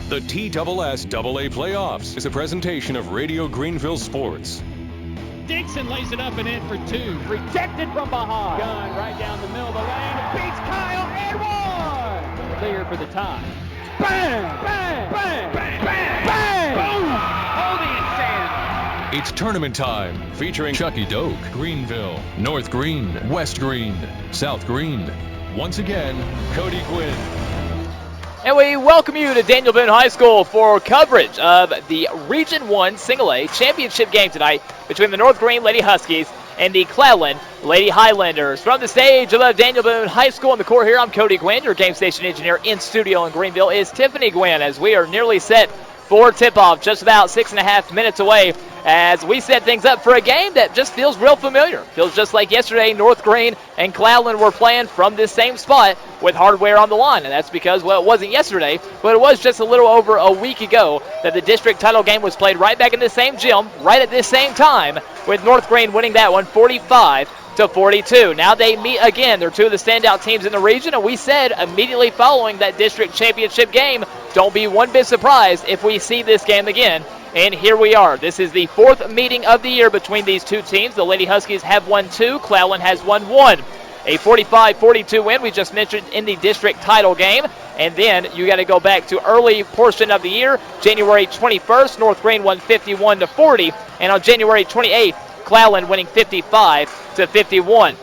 The TSSAA Playoffs is a presentation of Radio Greenville Sports. Dixon lays it up and in for two. Rejected from behind. Guinn right down the middle of the lane. Beats Kyle and one. Clear for the tie. Bang! Bang! Bang! Bang! Bang! Bang! Boom! Holding it stand. It's tournament time, featuring Chucky Doak, Greenville, North Greene, West Greene, South Greene. Once again, Cody Guinn. And we welcome you to Daniel Boone High School for coverage of the Region 1 Single A Championship game tonight between the North Greene Lady Huskies and the Cloudland Lady Highlanders. From the stage above Daniel Boone High School in the court here, I'm Cody Guinn. Your game station engineer in studio in Greenville is Tiffany Guinn, as we are nearly set for tip-off, just about 6.5 minutes away, as we set things up for a game that just feels real familiar. Feels just like yesterday, North Greene and Cloudland were playing from this same spot with hardware on the line. And that's because, well, it wasn't yesterday, but it was just a little over a week ago that the district title game was played right back in the same gym, right at this same time, with North Greene winning that one 45-42. Now they meet again. They're two of the standout teams in the region, and we said immediately following that district championship game, don't be one bit surprised if we see this game again. And here we are. This is the fourth meeting of the year between these two teams. The Lady Huskies have won two. Cloudland has won one. A 45-42 win we just mentioned in the district title game. And then you got to go back to early portion of the year. January 21st, North Greene won 51-40. And on January 28th, Cloudland winning 55-51.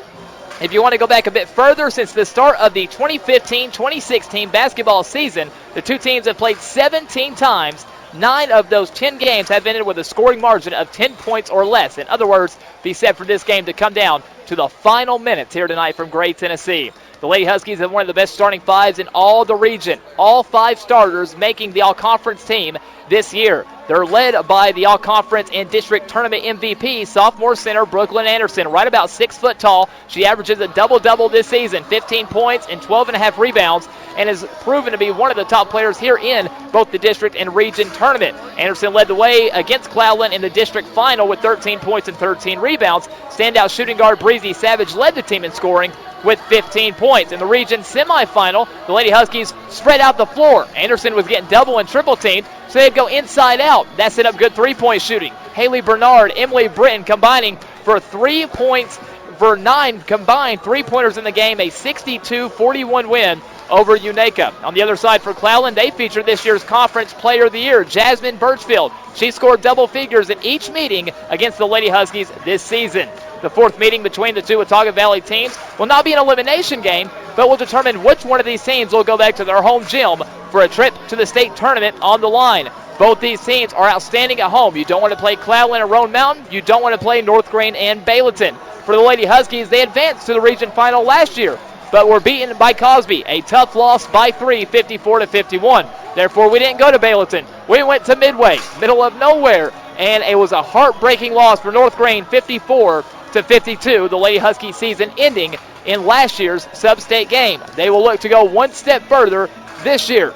If you want to go back a bit further, since the start of the 2015-2016 basketball season, the two teams have played 17 times. 9 of those 10 games have ended with a scoring margin of 10 points or less. In other words, be set for this game to come down to the final minutes here tonight from Gray, Tennessee. The Lady Huskies have one of the best starting fives in all the region. All 5 starters making the all-conference team this year. They're led by the all-conference and district tournament MVP, sophomore center Brooklyn Anderson, right about 6 foot tall. She averages a double-double this season, 15 points and 12.5 rebounds, and has proven to be one of the top players here in both the district and region tournament. Anderson led the way against Cloudland in the district final with 13 points and 13 rebounds. Standout shooting guard Breezy Savage led the team in scoring with 15 points. In the region semifinal, the Lady Huskies spread out the floor. Anderson was getting double and triple teamed, so they'd go inside out. That set up good three-point shooting. Haley Bernard, Emily Britton combining for 3 points for 9 combined three-pointers in the game, a 62-41 win over Unaka. On the other side for Cloudland, they featured this year's Conference Player of the Year, Jasmine Birchfield. She scored double figures in each meeting against the Lady Huskies this season. The fourth meeting between the two Watauga Valley teams will not be an elimination game, but will determine which one of these teams will go back to their home gym for a trip to the state tournament on the line. Both these teams are outstanding at home. You don't want to play Cloudland and Roan Mountain. You don't want to play North Greene and Bayleton. For the Lady Huskies, they advanced to the region final last year, but were beaten by Cosby. A tough loss by 3, 54-51. Therefore, we didn't go to Bayleton. We went to Midway, middle of nowhere, and it was a heartbreaking loss for North Greene, 54-52. The Lady Husky season ending in last year's sub-state game. They will look to go one step further this year.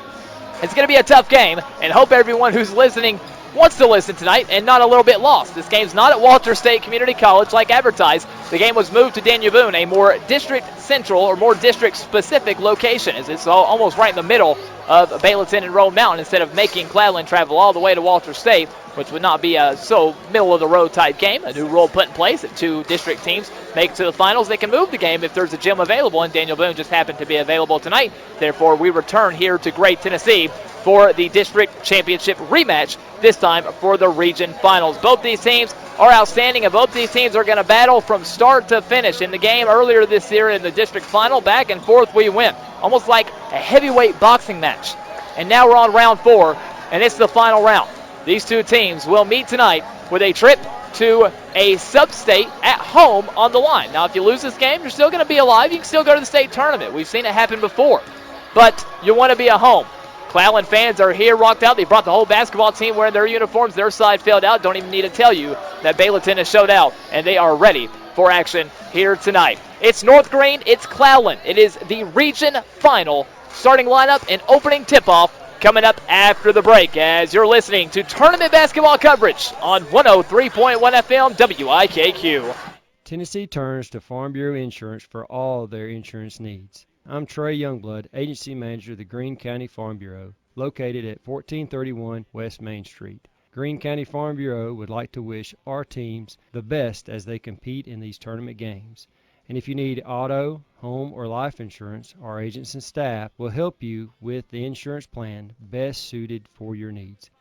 It's going to be a tough game, and hope everyone who's listening wants to listen tonight and not a little bit lost. This game's not at Walter State Community College like advertised. The game was moved to Daniel Boone, a more district central or more district specific location, as it's almost right in the middle of Bayleton and Roan Mountain, instead of making Cloudland travel all the way to Walter State, which would not be a so middle of the road type game. A new rule put in place that 2 district teams make it to the finals. They can move the game if there's a gym available, and Daniel Boone just happened to be available tonight. Therefore, we return here to Gray, Tennessee for the district championship rematch, this time for the region finals. Both these teams are outstanding, and both these teams are going to battle from start to finish. In the game earlier this year in the district final, back and forth we went, almost like a heavyweight boxing match. And now we're on round 4, and it's the final round. These two teams will meet tonight with a trip to a sub-state at home on the line. Now, if you lose this game, you're still going to be alive. You can still go to the state tournament. We've seen it happen before. But you want to be at home. Cloudland fans are here, rocked out. They brought the whole basketball team wearing their uniforms. Their side failed out. Don't even need to tell you that Bayleton has showed out, and they are ready for action here tonight. It's North Greene, it's Cloudland. It is the region final. Starting lineup and opening tip-off coming up after the break, as you're listening to tournament basketball coverage on 103.1 FM WIKQ. Tennessee turns to Farm Bureau Insurance for all their insurance needs. I'm Trey Youngblood, Agency Manager of the Greene County Farm Bureau. located at 1431 West Main Street. Greene County Farm Bureau would like to wish our teams the best as they compete in these tournament games. And if you need auto, home, or life insurance, our agents and staff will help you with the insurance plan best suited for your needs.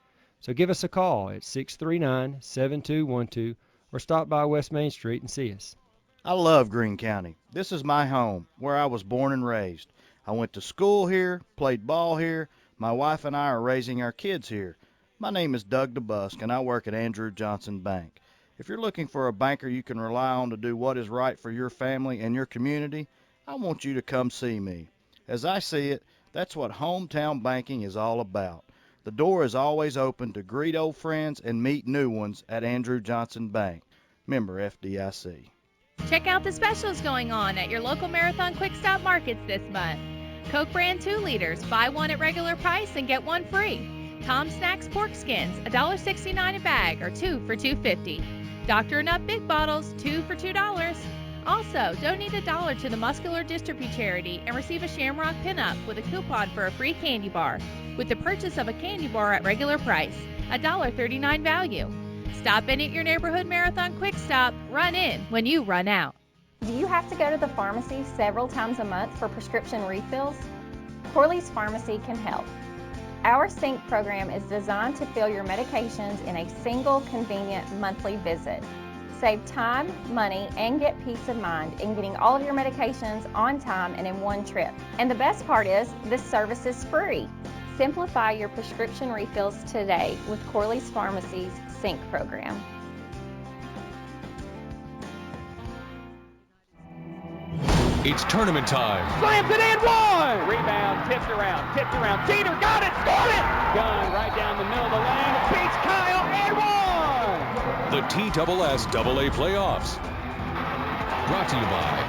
So give us a call at 639-7212 or stop by West Main Street and see us. I love Greene County. This is my home, where I was born and raised. I went to school here, played ball here. My wife and I are raising our kids here. My name is Doug DeBusk, and I work at Andrew Johnson Bank. If you're looking for a banker you can rely on to do what is right for your family and your community, I want you to come see me. As I see it, that's what hometown banking is all about. The door is always open to greet old friends and meet new ones at Andrew Johnson Bank. Member FDIC. Check out the specials going on at your local Marathon Quick Stop Markets this month. Coke brand 2 liters, buy one at regular price and get one free. Tom Snacks pork skins, $1.69 a bag or 2 for $2.50. Dr. Nutt big bottles, 2 for $2. Also, donate $1 to the Muscular Dystrophy Charity and receive a Shamrock pinup with a coupon for a free candy bar. With the purchase of a candy bar at regular price, $1.39 value. Stop in at your neighborhood Marathon Quick Stop. Run in when you run out. Do you have to go to the pharmacy several times a month for prescription refills? Corley's Pharmacy can help. Our Sync program is designed to fill your medications in a single convenient monthly visit. Save time, money, and get peace of mind in getting all of your medications on time and in one trip. And the best part is, this service is free. Simplify your prescription refills today with Corley's Pharmacy's Sync program. It's tournament time. Slams it in, one! Rebound, tipped around. Teeter got it, scored it! Guinn right down the middle of the lane, beats Kyle, and one! The TSSAA Playoffs. Brought to you by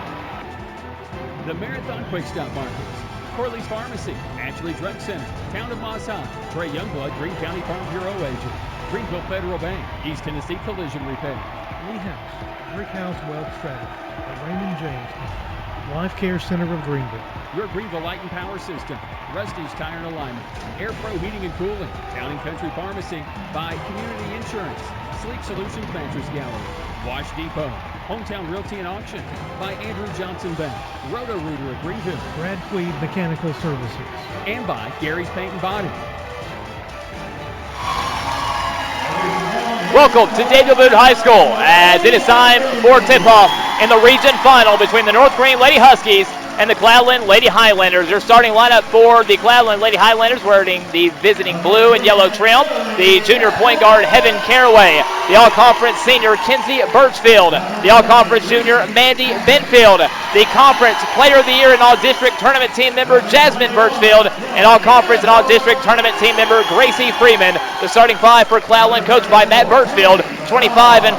The Marathon Quick Stop Markets, Corley's Pharmacy, Ashley Drug Center, Town of Moss High, Trey Youngblood, Greene County Farm Bureau Agent, Greenville Federal Bank, East Tennessee Collision Repair, Lee House, Brick House Wealth Strategy, the Raymond James Company, Life Care Center of Greenville, your Greenville Light and Power System, Rusty's Tire and Alignment, Air Pro Heating and Cooling, Town and Country Pharmacy, by Community Insurance, Sleep Solutions Mattress Gallery, Wash Depot, Hometown Realty and Auction, by Andrew Johnson Bank, Roto-Rooter of Greenville, Brad Tweed Mechanical Services, and by Gary's Paint and Body. Welcome to Daniel Boone High School as it is time for tip-off in the region final between the North Greene Lady Huskies and the Cloudland Lady Highlanders. Their starting lineup for the Cloudland Lady Highlanders wearing the visiting blue and yellow trim. The junior point guard, Heaven Caraway. The all-conference senior, Kinsey Birchfield. The all-conference junior, Mandy Benfield. The conference player of the year and all-district tournament team member, Jasmine Birchfield. And all-conference and all-district tournament team member, Gracie Freeman. The starting five for Cloudland, coached by Matt Birchfield, 25-5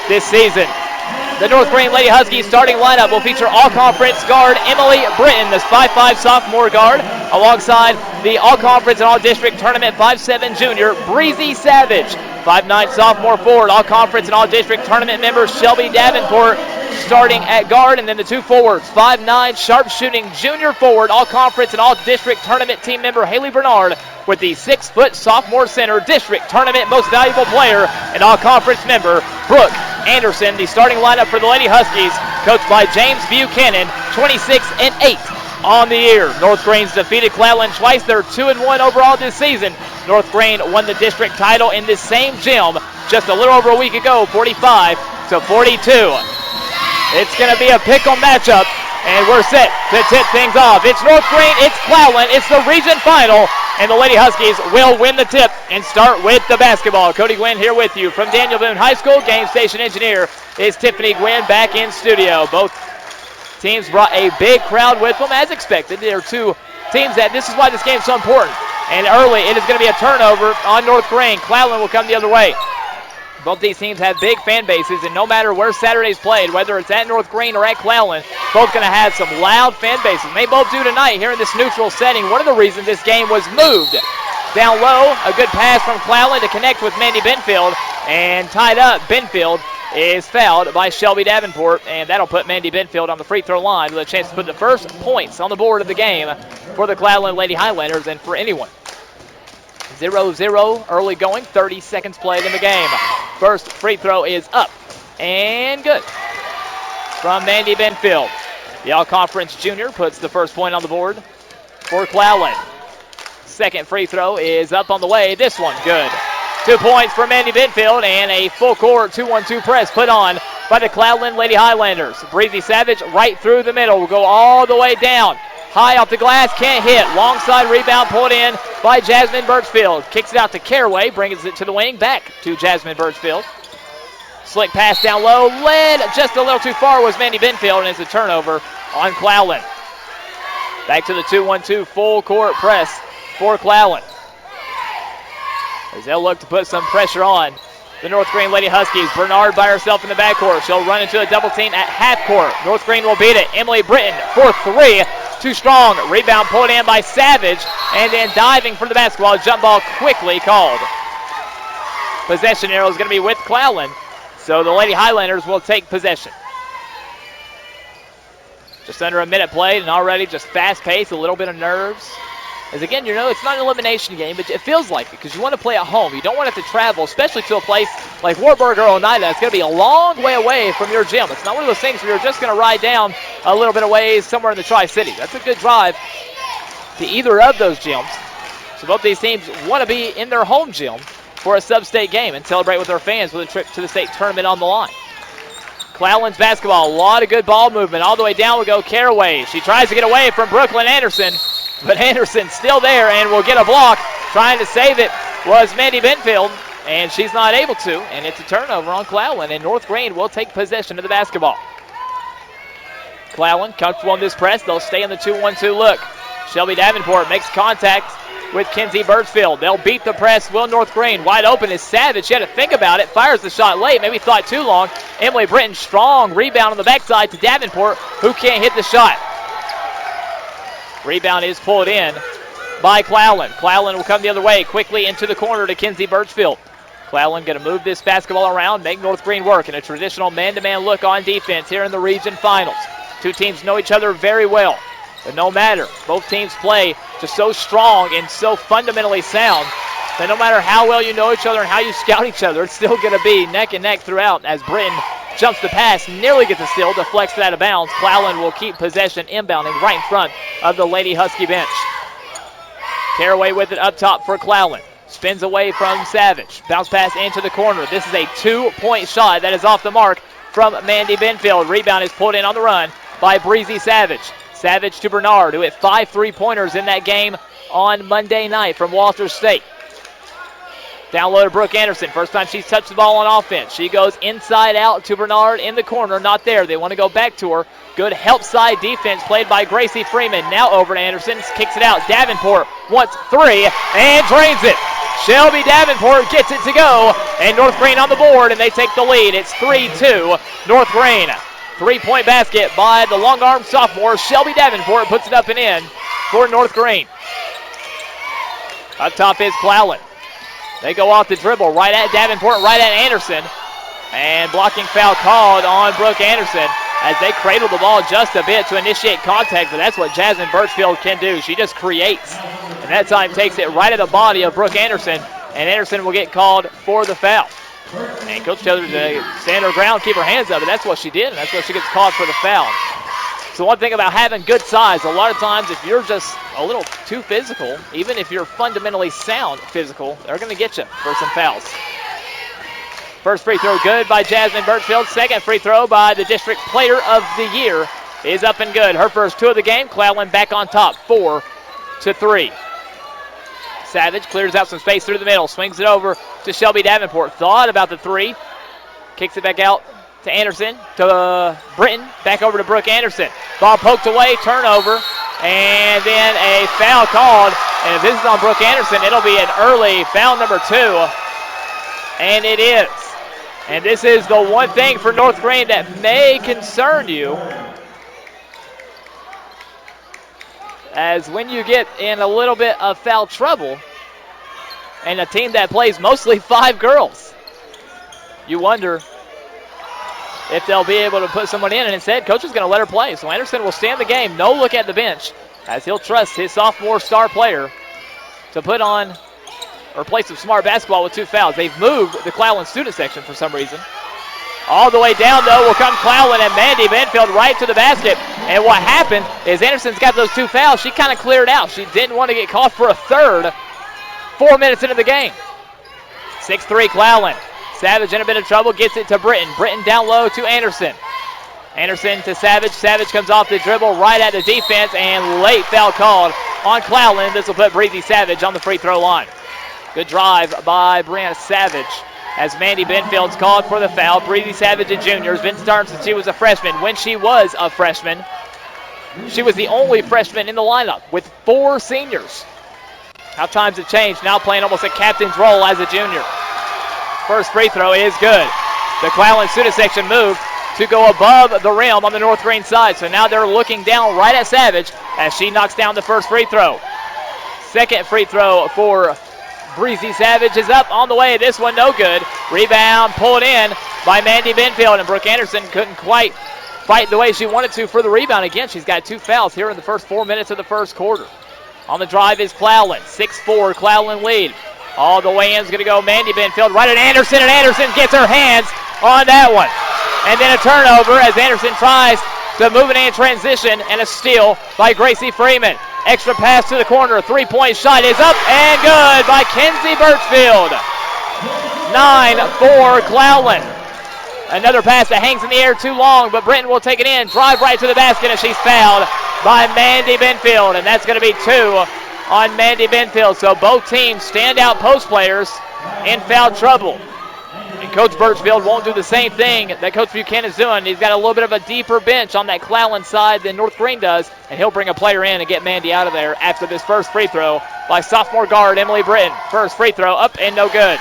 this season. The North Greene Lady Huskies starting lineup will feature all-conference guard Emily Britton, the 5'5 sophomore guard, alongside the all-conference and all-district tournament 5'7 junior Breezy Savage, 5'9 sophomore forward, all-conference and all-district tournament member Shelby Davenport starting at guard, and then the two forwards, 5'9 sharpshooting junior forward, all-conference and all-district tournament team member Haley Bernard, with the 6' sophomore center district tournament most valuable player and all-conference member Brooke Anderson. The starting lineup for the Lady Huskies, coached by James Buchanan, 26-8 on the year. North Greene's defeated Cloudland twice. They're 2-1 overall this season. North Greene won the district title in this same gym just a little over a week ago, 45-42. It's going to be a pick'em matchup, and we're set to tip things off. It's North Greene, it's Cloudland, it's the region final, and the Lady Huskies will win the tip and start with the basketball. Cody Guinn here with you from Daniel Boone High School. Game station engineer is Tiffany Guinn back in studio. Both teams brought a big crowd with them, as expected. There are two teams that this is why this game is so important. And early, it is going to be a turnover on North Greene. Cloudland will come the other way. Both these teams have big fan bases, and no matter where Saturday's played, whether it's at North Greene or at Cloudland, both going to have some loud fan bases. And they both do tonight here in this neutral setting. One of the reasons this game was moved. Down low, a good pass from Cloudland to connect with Mandy Benfield, and tied up. Benfield is fouled by Shelby Davenport, and that'll put Mandy Benfield on the free throw line with a chance to put the first points on the board of the game for the Cloudland Lady Highlanders and for anyone 0-0 early going, 30 seconds played in the game. First free throw is up and good from Mandy Benfield. The all-conference junior puts the first point on the board for Cloudland. Second free throw is up on the way. This one good. 2 points for Mandy Benfield and a full court 2-1-2 press put on by the Cloudland Lady Highlanders. Breezy Savage right through the middle will go all the way down. High off the glass, can't hit. Long side rebound pulled in by Jasmine Birchfield. Kicks it out to Caraway, brings it to the wing, back to Jasmine Birchfield. Slick pass down low, led just a little too far was Mandy Benfield, and it's a turnover on Cloudland. Back to the 2-1-2 full court press for Cloudland. As they'll look to put some pressure on the North Greene Lady Huskies. Bernard by herself in the backcourt. She'll run into a double team at half court. North Greene will beat it. Emily Britton for three. Too strong. Rebound pulled in by Savage. And then diving for the basketball. Jump ball quickly called. Possession arrow is going to be with Cloudland. So the Lady Highlanders will take possession. Just under a minute played and already just fast pace, a little bit of nerves. As again, you know, it's not an elimination game, but it feels like it because you want to play at home. You don't want to have to travel, especially to a place like Wartburg or Oneida. It's going to be a long way away from your gym. It's not one of those things where you're just going to ride down a little bit of ways somewhere in the Tri-City. That's a good drive to either of those gyms. So both these teams want to be in their home gym for a sub-state game and celebrate with their fans with a trip to the state tournament on the line. Cloudland's basketball, a lot of good ball movement. All the way down will go Caraway. She tries to get away from Brooklyn Anderson. But Anderson's still there and will get a block. Trying to save it was Mandy Benfield, and she's not able to. And it's a turnover on Cloudland, and North Greene will take possession of the basketball. Cloudland comfortable in this press. They'll stay in the 2-1-2 look. Shelby Davenport makes contact with Kenzie Birchfield. They'll beat the press. Will North Greene wide open is Savage. She had to think about it. Fires the shot late. Maybe thought too long. Emily Britton strong rebound on the backside to Davenport, who can't hit the shot. Rebound is pulled in by Cloudland. Cloudland will come the other way quickly into the corner to Kenzie Birchfield. Cloudland going to move this basketball around, make North Greene work in a traditional man-to-man look on defense here in the region finals. Two teams know each other very well, but no matter, both teams play just so strong and so fundamentally sound that no matter how well you know each other and how you scout each other, it's still going to be neck and neck throughout as Britton jumps the pass, nearly gets a steal, deflects it out of bounds. Cloudland will keep possession inbounding right in front of the Lady Husky bench. Caraway with it up top for Cloudland. Spins away from Savage. Bounce pass into the corner. This is a 2-point shot that is off the mark from Mandy Benfield. Rebound is pulled in on the run by Breezy Savage. Savage to Bernard, who hit 5 3-pointers in that game on Monday night from Walter State. Down low to Brooke Anderson. First time she's touched the ball on offense. She goes inside out to Bernard in the corner. Not there. They want to go back to her. Good help side defense played by Gracie Freeman. Now over to Anderson. Kicks it out. Davenport wants three and drains it. Shelby Davenport gets it to go. And North Greene on the board, and they take the lead. It's 3-2 North Greene. 3-point basket by the long-arm sophomore. Shelby Davenport puts it up and in for North Greene. Up top is Cloudland. They go off the dribble right at Davenport, right at Anderson. And blocking foul called on Brooke Anderson as they cradle the ball just a bit to initiate contact, but that's what Jasmine Birchfield can do. She just creates. And that time takes it right at the body of Brooke Anderson, and Anderson will get called for the foul. And Coach tells her to stand her ground, keep her hands up, and that's what she did, and that's what she gets called for the foul. So one thing about having good size, a lot of times if you're just a little too physical, even if you're fundamentally sound physical, they're going to get you for some fouls. First free throw good by Jasmine Birchfield. Second free throw by the district player of the year is up and good. Her first two of the game. Cloudland back on top, 4-3. Savage clears out some space through the middle, swings it over to Shelby Davenport. Thought about the three, kicks it back out to Anderson, to Britton, back over to Brooke Anderson. Ball poked away, turnover, and then a foul called. And if this is on Brooke Anderson, it'll be an early foul number 2. And it is. And this is the one thing for North Greene that may concern you. As when you get in a little bit of foul trouble, and a team that plays mostly 5 girls, you wonder if they'll be able to put someone in, and instead, coach is going to let her play. So Anderson will stand the game, no look at the bench, as he'll trust his sophomore star player to put on or play some smart basketball with 2 fouls. They've moved the Cloudland student section for some reason. All the way down, though, will come Cloudland and Mandy Benfield right to the basket. And what happened is Anderson's got those 2 fouls. She kind of cleared out. She didn't want to get caught for a third 4 minutes into the game. 6-3 Cloudland. Savage in a bit of trouble, gets it to Britton. Britton down low to Anderson. Anderson to Savage. Savage comes off the dribble right at the defense, and late foul called on Cloudland. This will put Breezy Savage on the free throw line. Good drive by Brianna Savage as Mandy Benfield's called for the foul. Breezy Savage, a junior, has been starting since she was a freshman. When she was a freshman, she was the only freshman in the lineup with 4 seniors. How times have changed, now playing almost a captain's role as a junior. First free throw is good. The Cloudland student section moved to go above the rim on the North Greene side. So now they're looking down right at Savage as she knocks down the first free throw. Second free throw for Breezy Savage is up on the way. This one no good. Rebound pulled in by Mandy Benfield, and Brooke Anderson couldn't quite fight the way she wanted to for the rebound. Again, she's got 2 fouls here in the first 4 minutes of the first quarter. On the drive is Cloudland. 6-4 Cloudland lead. All the way in is going to go Mandy Benfield right at Anderson, and Anderson gets her hands on that one. And then a turnover as Anderson tries to move it in transition, and a steal by Gracie Freeman. Extra pass to the corner. 3-point shot is up and good by Kenzie Birchfield. 9-4 Cloudland. Another pass that hangs in the air too long, but Britton will take it in. Drive right to the basket, and she's fouled by Mandy Benfield, and that's going to be 2 on Mandy Benfield. So both teams standout post players in foul trouble. And Coach Birchfield won't do the same thing that Coach Buchanan's doing. He's got a little bit of a deeper bench on that Cloudland side than North Greene does, and he'll bring a player in and get Mandy out of there after this first free throw by sophomore guard Emily Britton. First free throw up and no good.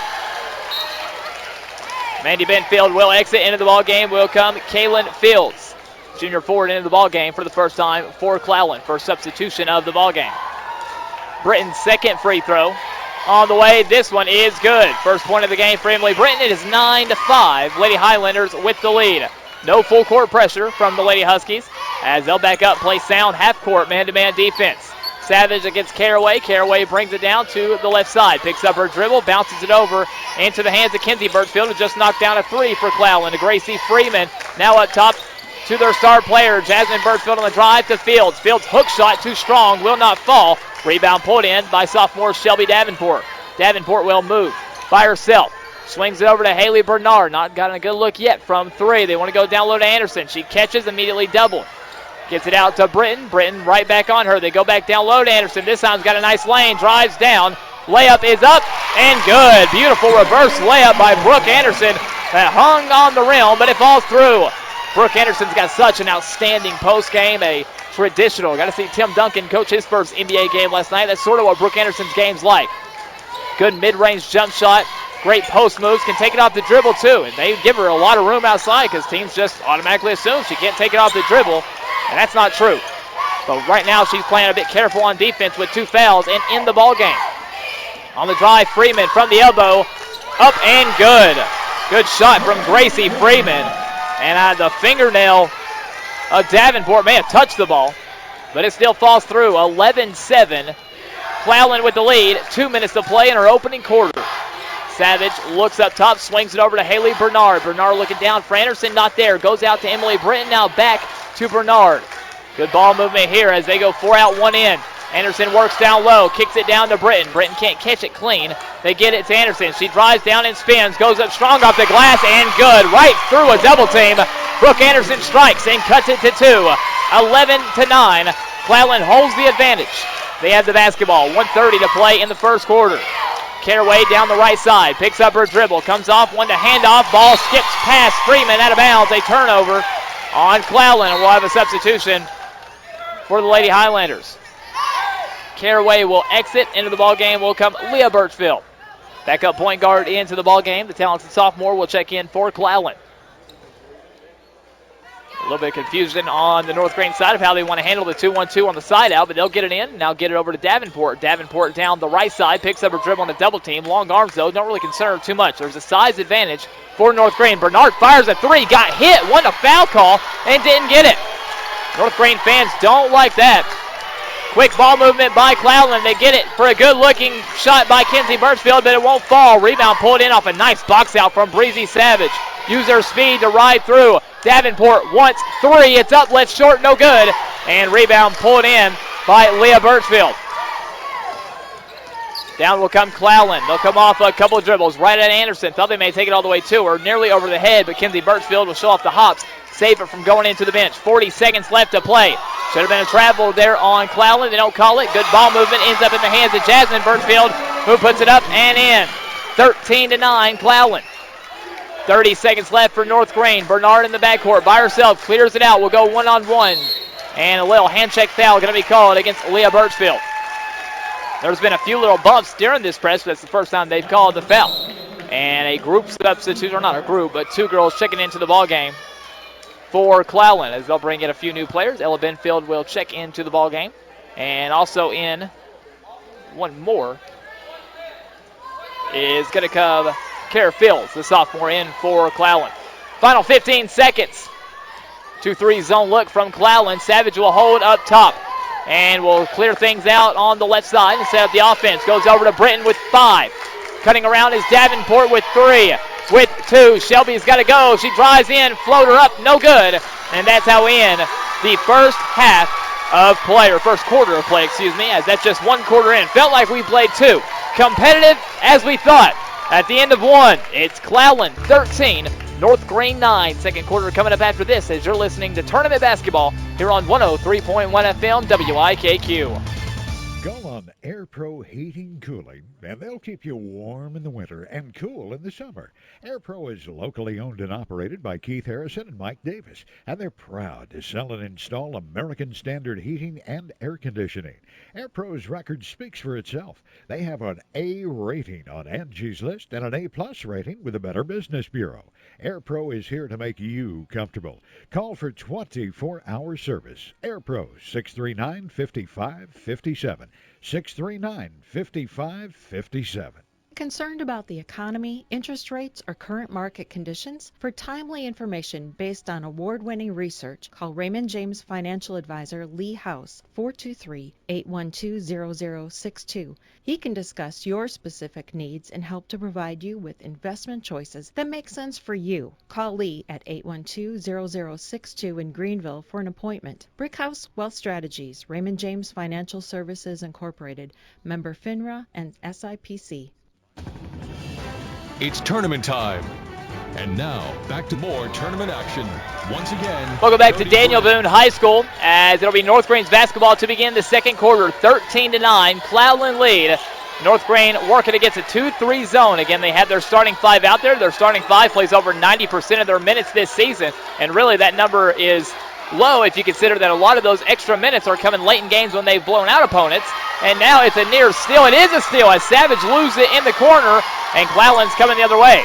Mandy Benfield will exit into the ball game. Will come Kaylin Fields, junior forward, into the ball game for the first time for Cloudland. First substitution of the ball game. Britton's second free throw on the way. This one is good. First point of the game for Emily Britton. It is 9-5. Lady Highlanders with the lead. No full court pressure from the Lady Huskies as they'll back up, play sound half court man-to-man defense. Savage against Caraway. Caraway brings it down to the left side. Picks up her dribble, bounces it over into the hands of Kenzie Birchfield, who just knocked down a 3 for Cloudland. To Gracie Freeman now up top to their star player, Jasmine Birchfield on the drive to Fields. Fields' hook shot too strong, will not fall. Rebound pulled in by sophomore Shelby Davenport. Davenport will move by herself. Swings it over to Haley Bernard. Not gotten a good look yet from 3. They want to go down low to Anderson. She catches, immediately doubled. Gets it out to Britton. Britton right back on her. They go back down low to Anderson. This time's got a nice lane. Drives down. Layup is up and good. Beautiful reverse layup by Brooke Anderson. That hung on the rim, but it falls through. Brooke Anderson's got such an outstanding post game. A traditional. Got to see Tim Duncan coach his first NBA game last night. That's sort of what Brooke Anderson's game's like. Good mid-range jump shot. Great post moves. Can take it off the dribble, too. And they give her a lot of room outside because teams just automatically assume she can't take it off the dribble. And that's not true. But right now she's playing a bit careful on defense with 2 fouls and in the ball game. On the drive, Freeman from the elbow. Up and good. Good shot from Gracie Freeman. And the fingernail of Davenport may have touched the ball, but it still falls through. 11-7. Cloudland with the lead. 2 minutes to play in her opening quarter. Savage looks up top, swings it over to Haley Bernard. Bernard looking down for Anderson, not there. Goes out to Emily Britton, now back to Bernard. Good ball movement here as they go 4 out, 1 in. Anderson works down low, kicks it down to Britton. Britton can't catch it clean. They get it to Anderson. She drives down and spins, goes up strong off the glass, and good. Right through a double team. Brooke Anderson strikes and cuts it to 2. 11-9. Cloudland holds the advantage. They have the basketball. 1:30 to play in the first quarter. Caraway down the right side, picks up her dribble, comes off, one to hand off, ball skips past Freeman, out of bounds, a turnover on Cloudland, and we'll have a substitution for the Lady Highlanders. Caraway will exit, into the ball game will come Leah Birchfield. Backup point guard into the ball game. The talented sophomore will check in for Cloudland. A little bit of confusion on the North Greene side of how they want to handle the 2-1-2 on the side out, but they'll get it in. Now get it over to Davenport. Davenport down the right side, picks up her dribble on a double team. Long arms, though, don't really concern her too much. There's a size advantage for North Greene. Bernard fires a 3, got hit, won a foul call, and didn't get it. North Greene fans don't like that. Quick ball movement by Cloudland. They get it for a good-looking shot by Kenzie Birchfield, but it won't fall. Rebound pulled in off a nice box out from Breezy Savage. Use their speed to ride through. Davenport wants three. It's up, left short, no good. And rebound pulled in by Leah Birchfield. Down will come Cloudland. They'll come off a couple of dribbles right at Anderson. Thought they may take it all the way to her. Nearly over the head, but Kenzie Birchfield will show off the hops. Save it from going into the bench. 40 seconds left to play. Should have been a travel there on Cloudland. They don't call it. Good ball movement. Ends up in the hands of Jasmine Birchfield, who puts it up and in. 13-9, Cloudland. 30 seconds left for North Greene. Bernard in the backcourt by herself. Clears it out. Will go one-on-one. And a little handshake foul going to be called against Leah Birchfield. There's been a few little bumps during this press, but it's the first time they've called the foul. And a group substitute, or not a group, but two girls checking into the ball game for Cloudland as they'll bring in a few new players. Ella Benfield will check into the ball game. And also in one more is going to come Kara Fields, the sophomore, in for Cloudland. Final 15 seconds. 2-3 zone look from Cloudland. Savage will hold up top and will clear things out on the left side and set up the offense. Goes over to Britton with 5. Cutting around is Davenport with 3. With 2, Shelby's got to go. She drives in, floater up, no good. And that's how we end the first half of play, or first quarter of play, as that's just one quarter in. Felt like we played 2. Competitive as we thought. At the end of 1, it's Cloudland 13, North Greene 9. Second quarter coming up after this as you're listening to Tournament Basketball here on 103.1 FM WIKQ. Call on Air Pro Heating Cooling, and they'll keep you warm in the winter and cool in the summer. Air Pro is locally owned and operated by Keith Harrison and Mike Davis, and they're proud to sell and install American Standard heating and air conditioning. Air Pro's record speaks for itself. They have an A rating on Angie's List and an A+ rating with the Better Business Bureau. Air Pro is here to make you comfortable. Call for 24-hour service. Air Pro, 639-5557. 639-5557. Concerned about the economy, interest rates, or current market conditions? For timely information based on award-winning research, call Raymond James Financial Advisor Lee House, 423-812-0062. He can discuss your specific needs and help to provide you with investment choices that make sense for you. Call Lee at 812-0062 in Greenville for an appointment. Brickhouse Wealth Strategies, Raymond James Financial Services Incorporated, member FINRA and SIPC. It's tournament time. And now, back to more tournament action. Once again, welcome back to Daniel Boone High School as it'll be North Greene's basketball to begin the second quarter. 13-9, Cloudland lead. North Greene working against a 2-3 zone. Again, they have their starting 5 out there. Their starting 5 plays over 90% of their minutes this season. And really that number is low if you consider that a lot of those extra minutes are coming late in games when they've blown out opponents. And now it's a near steal. It is a steal as Savage loses it in the corner, and Cloudland's coming the other way.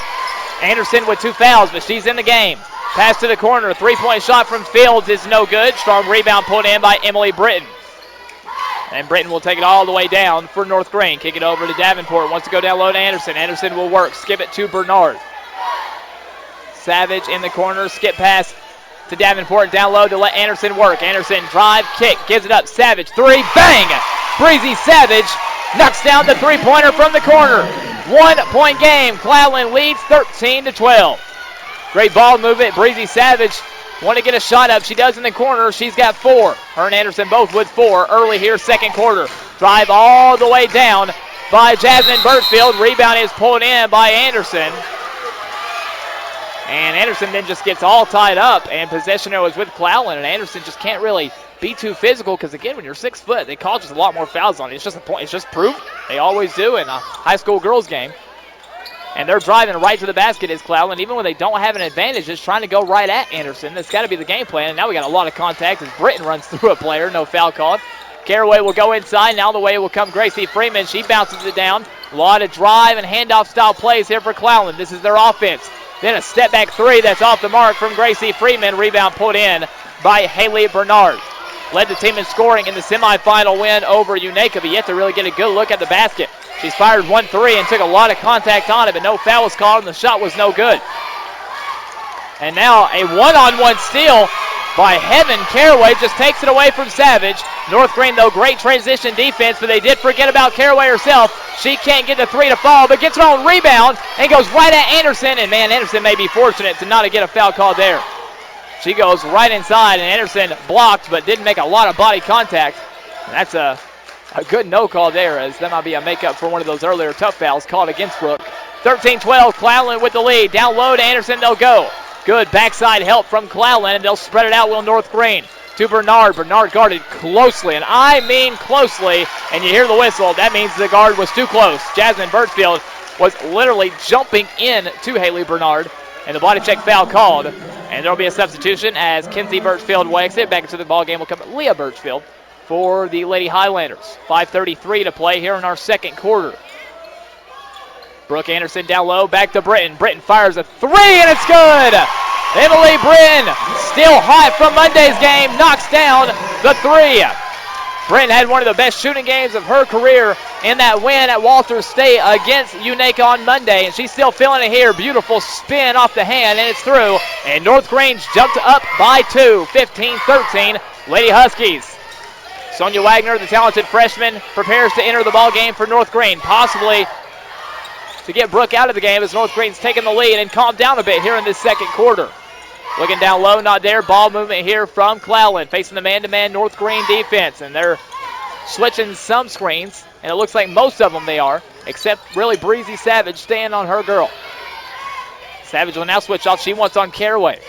Anderson with 2 fouls, but she's in the game. Pass to the corner. 3-point shot from Fields is no good. Strong rebound pulled in by Emily Britton. And Britton will take it all the way down for North Greene. Kick it over to Davenport. Wants to go down low to Anderson. Anderson will work. Skip it to Bernard. Savage in the corner. Skip pass to Davenport. Down low to let Anderson work. Anderson drive, kick, gives it up. Savage, 3, bang! Breezy Savage knocks down the 3-pointer from the corner. 1-point game. Cloudland leads 13-12. Great ball movement. Breezy Savage want to get a shot up. She does in the corner. She's got 4. Her and Anderson both with 4 early here, second quarter. Drive all the way down by Jasmine Birchfield. Rebound is pulled in by Anderson. And Anderson then just gets all tied up, and possession was with Cloudland, and Anderson just can't really be too physical because, again, when you're 6 foot, they call just a lot more fouls on it. It's just a point. It's just proof. They always do in a high school girls game. And they're driving right to the basket is Cloudland. Even when they don't have an advantage, just trying to go right at Anderson. That's got to be the game plan. And now we got a lot of contact as Britton runs through a player. No foul called. Caraway will go inside. Now the way will come Gracie Freeman. She bounces it down. A lot of drive and handoff style plays here for Cloudland. This is their offense. Then a step back 3 that's off the mark from Gracie Freeman. Rebound put in by Haley Bernard. Led the team in scoring in the semifinal win over Unaka, but yet to really get a good look at the basket. She's fired 1-3 and took a lot of contact on it, but no foul was called and the shot was no good. And now a one-on-one steal by Heaven Caraway. Just takes it away from Savage. North Greene, though, great transition defense, but they did forget about Caraway herself. She can't get the three to fall, but gets her own rebound and goes right at Anderson. And, man, Anderson may be fortunate to not get a foul call there. She goes right inside, and Anderson blocked but didn't make a lot of body contact. And that's a good no call there, as that might be a makeup for one of those earlier tough fouls called against Brooke. 13-12, Cloudland with the lead. Down low to Anderson, they'll go. Good backside help from Cloudland, and they'll spread it out, will North Greene. To Bernard. Bernard guarded closely, and I mean closely, and you hear the whistle. That means the guard was too close. Jasmine Birchfield was literally jumping in to Haley Bernard, and the body check foul called. And there'll be a substitution as Kinsey Birchfield will exit. Back into the ball game will come Leah Birchfield for the Lady Highlanders. 5:33 to play here in our second quarter. Brooke Anderson down low, back to Britton. Britton fires a three, and it's good! Emily Britton, still hot from Monday's game, knocks down the three. Britton had one of the best shooting games of her career in that win at Walters State against Unaka on Monday, and she's still feeling it here. Beautiful spin off the hand, and it's through. And North Greene's jumped up by 2, 15-13, Lady Huskies. Sonia Wagner, the talented freshman, prepares to enter the ball game for North Greene, possibly to get Brooke out of the game as North Greene's taking the lead and calmed down a bit here in this second quarter. Looking down low, not there. Ball movement here from Cloudland, facing the man-to-man North Greene defense, and they're switching some screens, and it looks like most of them they are, except really Breezy Savage staying on her girl. Savage will now switch off. She wants on Caraway.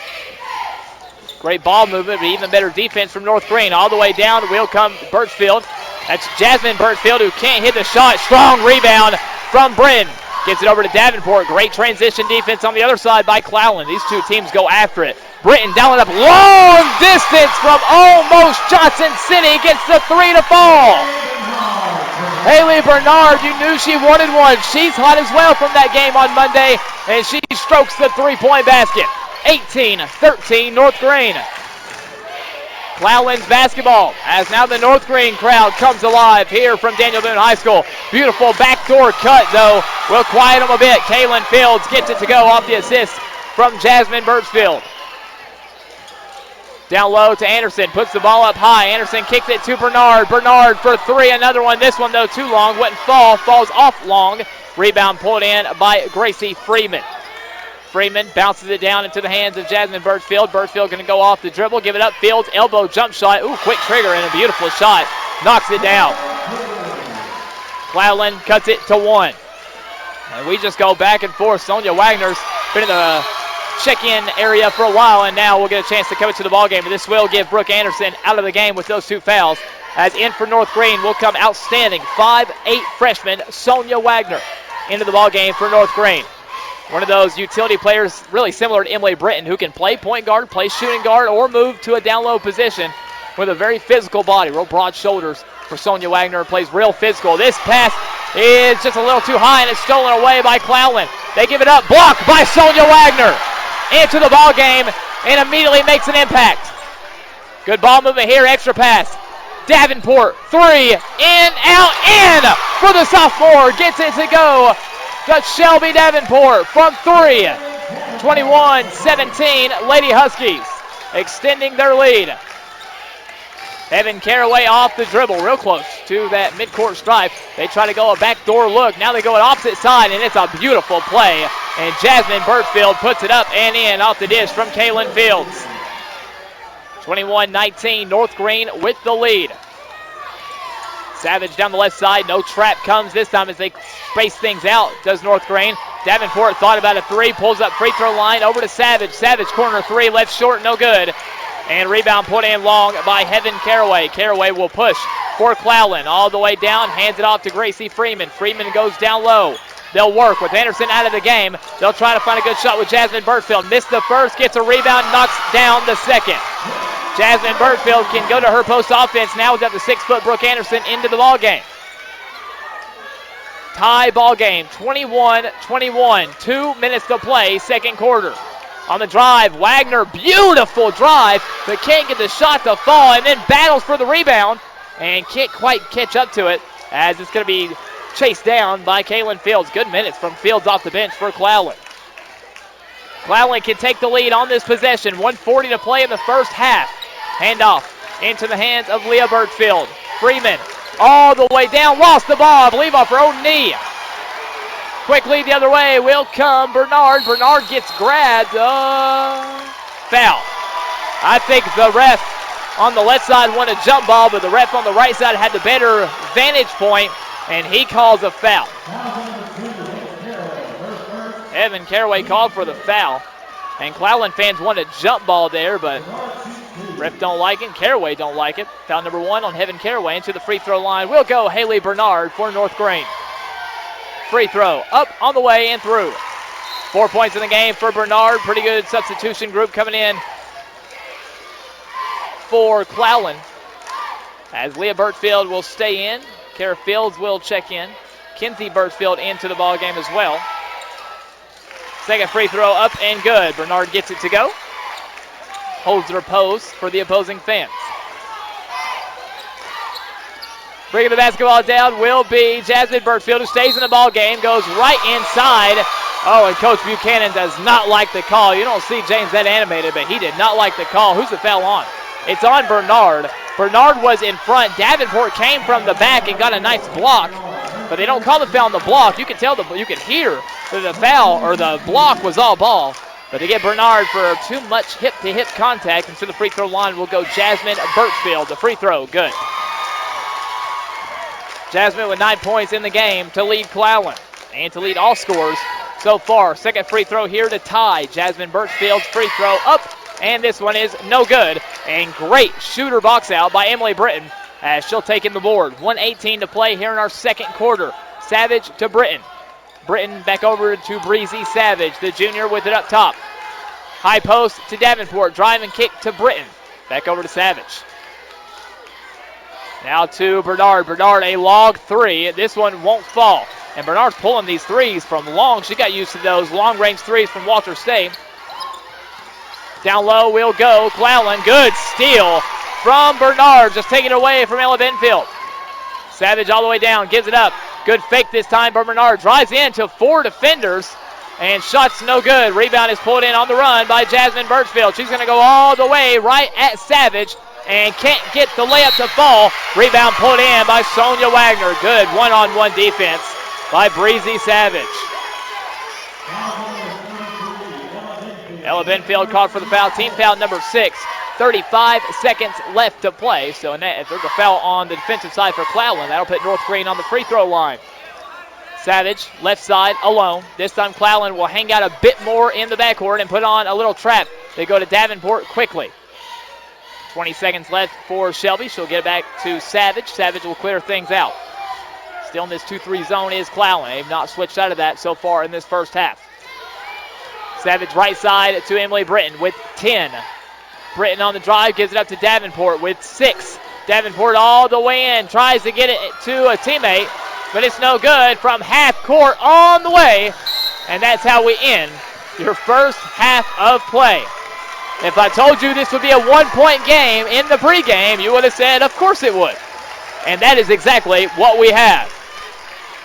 Great ball movement, but even better defense from North Greene. All the way down will come Birchfield. That's Jasmine Birchfield, who can't hit the shot. Strong rebound from Bryn. Gets it over to Davenport. Great transition defense on the other side by Cloudland. These two teams go after it. Britton dialing up long distance from almost Johnson City. Gets the three to fall. Haley Bernard, you knew she wanted one. She's hot as well from that game on Monday, and she strokes the three-point basket. 18-13 North Greene. Cloudland's basketball as now the North Greene crowd comes alive here from Daniel Boone High School. Beautiful backdoor cut, though, will quiet them a bit. Kaylin Fields gets it to go off the assist from Jasmine Birchfield. Down low to Anderson, puts the ball up high. Anderson kicks it to Bernard. Bernard for three, another one. This one, though, too long. Wouldn't fall, falls off long. Rebound pulled in by Gracie Freeman. Freeman bounces it down into the hands of Jasmine Birchfield. Birchfield going to go off the dribble, give it up. Fields, elbow jump shot. Ooh, quick trigger and a beautiful shot. Knocks it down. Cloudland cuts it to one. And we just go back and forth. Sonia Wagner's been in the check-in area for a while, and now we'll get a chance to come into the ballgame. And this will give Brooke Anderson out of the game with those two fouls. As in for North Greene will come outstanding 5'8" freshman Sonia Wagner into the ballgame for North Greene. One of those utility players really similar to Emily Britton, who can play point guard, play shooting guard, or move to a down low position with a very physical body. Real broad shoulders for Sonia Wagner, plays real physical. This pass is just a little too high, and it's stolen away by Cloudland. They give it up, blocked by Sonia Wagner. Into the ball game and immediately makes an impact. Good ball movement here, extra pass. Davenport, three, in, out, in for the sophomore. Gets it to go. Got Shelby Davenport from three. 21-17, Lady Huskies extending their lead. Evan Caraway off the dribble, real close to that midcourt stripe. They try to go a backdoor look. Now they go an opposite side, and it's a beautiful play. And Jasmine Birchfield puts it up and in off the dish from Kaylin Fields. 21-19, North Greene with the lead. Savage down the left side. No trap comes this time as they space things out, does North Greene. Davenport thought about a three, pulls up free throw line over to Savage. Savage corner three, left short, no good. And rebound put in long by Heaven Caraway. Caraway will push for Cloudland all the way down, hands it off to Gracie Freeman. Freeman goes down low. They'll work with Anderson out of the game. They'll try to find a good shot with Jasmine Birchfield. Missed the first, gets a rebound, knocks down the second. Jasmine Birchfield can go to her post offense now without the 6-foot Brooke Anderson into the ball game. Tie ball game, 21-21. 2 minutes to play, second quarter. On the drive, Wagner, beautiful drive, but can't get the shot to fall, and then battles for the rebound and can't quite catch up to it as it's going to be chased down by Kaylin Fields. Good minutes from Fields off the bench for Cloudland. Cloudland can take the lead on this possession. 1:40 to play in the first half. Handoff into the hands of Leah Birchfield. Freeman all the way down, lost the ball, I believe off her own knee. Quick lead the other way will come Bernard. Bernard gets grabbed. Foul. I think the ref on the left side won a jump ball, but the ref on the right side had the better vantage point, and he calls a foul. Evan Caraway called for the foul, and Cloudland fans want a jump ball there, but ref don't like it. Caraway don't like it. Foul number 1 on Evan Caraway. Into the free throw line will go Haley Bernard for North Greene. Free throw up on the way and through. 4 points in the game for Bernard. Pretty good substitution group coming in for Cloudland, as Leah Birchfield will stay in. Kara Fields will check in. Kinsey Birchfield into the ball game as well. Second free throw up and good. Bernard gets it to go. Holds their pose for the opposing fans. Bringing the basketball down will be Jasmine Birchfield, who stays in the ball game, goes right inside. Oh, and Coach Buchanan does not like the call. You don't see James that animated, but he did not like the call. Who's the foul on? It's on Bernard. Bernard was in front. Davenport came from the back and got a nice block, but they don't call the foul on the block. You can tell, you can hear that the foul or the block was all ball, but they get Bernard for too much hip-to-hip contact, and to the free throw line will go Jasmine Birchfield. The free throw, good. Jasmine with 9 points in the game to lead Cloudland and to lead all scores so far. Second free throw here to tie. Jasmine Birchfield's free throw up, and this one is no good. And great shooter box out by Emily Britton as she'll take in the board. 1:18 to play here in our second quarter. Savage to Britton. Britton back over to Breezy Savage, the junior, with it up top. High post to Davenport. Drive and kick to Britton. Back over to Savage. Now to Bernard. Bernard, a long three. This one won't fall. And Bernard's pulling these threes from long. She got used to those long-range threes from Walter State. Down low will go Cloudland. Good steal from Bernard. Just taking it away from Ella Benfield. Savage all the way down. Gives it up. Good fake this time by Bernard. Drives into 4 defenders. And shots no good. Rebound is pulled in on the run by Jasmine Birchfield. She's going to go all the way right at Savage. And can't get the layup to fall. Rebound pulled in by Sonia Wagner. Good one-on-one defense by Breezy Savage. Ella Benfield called for the foul. Team foul number 6. 35 seconds left to play. So if there's a foul on the defensive side for Cloudland, that'll put North Greene on the free throw line. Savage, left side, alone. This time Cloudland will hang out a bit more in the backcourt and put on a little trap. They go to Davenport quickly. 20 seconds left for Shelby. She'll get it back to Savage. Savage will clear things out. Still in this 2-3 zone is Cloudland. They've not switched out of that so far in this first half. Savage right side to Emily Britton with 10. Britton on the drive, gives it up to Davenport with 6. Davenport all the way in, tries to get it to a teammate, but it's no good from half court on the way. And that's how we end your first half of play. If I told you this would be a 1-point game in the pregame, you would have said, of course it would. And that is exactly what we have.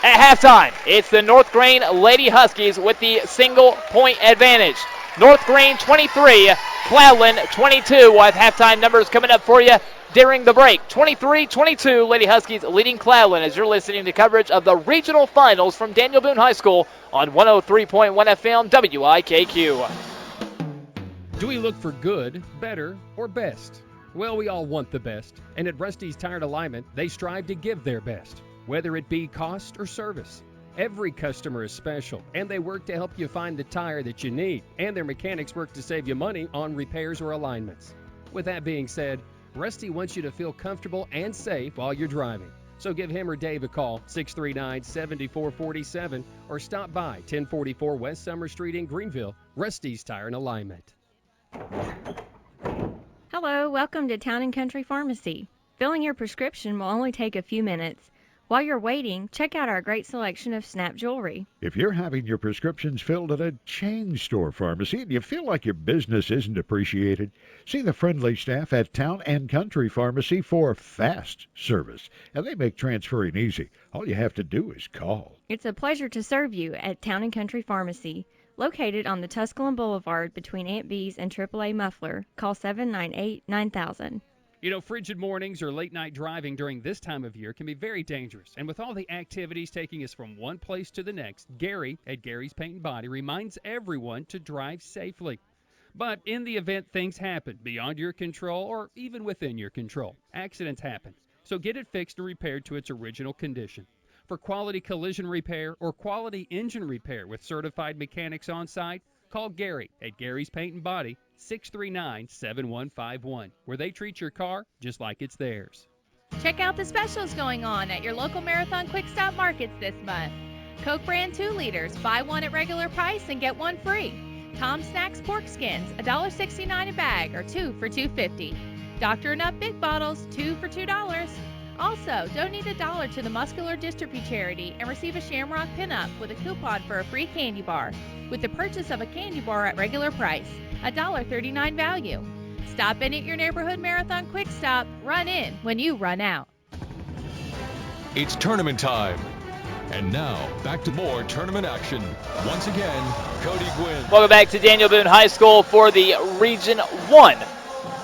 At halftime, it's the North Greene Lady Huskies with the single-point advantage. North Greene 23, Cloudland 22. We'll have halftime numbers coming up for you during the break. 23-22, Lady Huskies leading Cloudland as you're listening to coverage of the regional finals from Daniel Boone High School on 103.1 FM WIKQ. Do we look for good, better, or best? Well, we all want the best, and at Rusty's Tire and Alignment, they strive to give their best, whether it be cost or service. Every customer is special, and they work to help you find the tire that you need, and their mechanics work to save you money on repairs or alignments. With that being said, Rusty wants you to feel comfortable and safe while you're driving. So give him or Dave a call, 639-7447, or stop by 1044 West Summer Street in Greenville, Rusty's Tire and Alignment. Hello, welcome to Town & Country Pharmacy. Filling your prescription will only take a few minutes. While you're waiting, check out our great selection of Snap jewelry. If you're having your prescriptions filled at a chain store pharmacy and you feel like your business isn't appreciated, see the friendly staff at Town & Country Pharmacy for fast service. And they make transferring easy. All you have to do is call. It's a pleasure to serve you at Town & Country Pharmacy. Located on the Tusculum Boulevard between Aunt Bee's and AAA Muffler, call 798-9000. You know, frigid mornings or late-night driving during this time of year can be very dangerous. And with all the activities taking us from one place to the next, Gary at Gary's Paint and Body reminds everyone to drive safely. But in the event things happen beyond your control or even within your control, accidents happen. So get it fixed and repaired to its original condition. For quality collision repair or quality engine repair with certified mechanics on site, call Gary at Gary's Paint and Body, 639-7151, where they treat your car just like it's theirs. Check out the specials going on at your local Marathon Quick Stop Markets this month. Coke brand 2 liters, buy one at regular price and get one free. Tom Snacks pork skins, $1.69 a bag or 2 for $2.50. Dr. Nup big bottles, 2 for $2. Also, donate $1 to the Muscular Dystrophy Charity and receive a Shamrock pinup with a coupon for a free candy bar. With the purchase of a candy bar at regular price, $1.39 value. Stop in at your neighborhood Marathon Quick Stop. Run in when you run out. It's tournament time. And now, back to more tournament action. Once again, Cody Guinn. Welcome back to Daniel Boone High School for the Region 1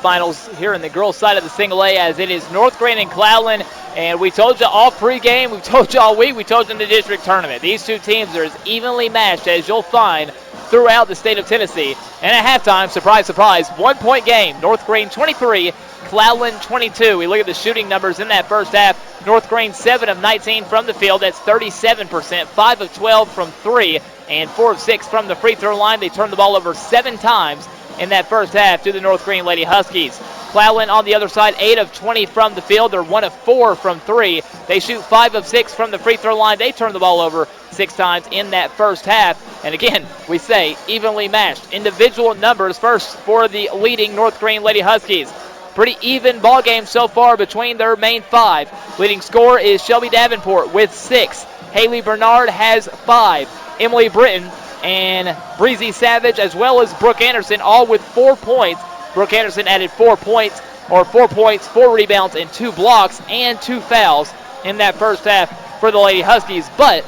finals here in the girls' side of the single A, as it is North Greene and Cloudland. And we told you all pregame, we told you all week, we told you in the district tournament. These two teams are as evenly matched as you'll find throughout the state of Tennessee. And at halftime, surprise, surprise, 1-point game. North Greene 23, Cloudland 22. We look at the shooting numbers in that first half. North Greene 7 of 19 from the field. That's 37%. 5 of 12 from 3 and 4 of 6 from the free throw line. They turned the ball over 7 times in that first half to the North Greene Lady Huskies. Cloudland on the other side, 8 of 20 from the field. They're 1 of 4 from 3. They shoot 5 of 6 from the free throw line. They turn the ball over 6 times in that first half. And again, we say evenly matched. Individual numbers first for the leading North Greene Lady Huskies. Pretty even ball game so far between their main 5. Leading scorer is Shelby Davenport with 6. Haley Bernard has 5. Emily Britton and Breezy Savage, as well as Brooke Anderson, all with 4 points. Brooke Anderson added 4 points, 4 rebounds, and 2 blocks, and 2 fouls in that first half for the Lady Huskies. But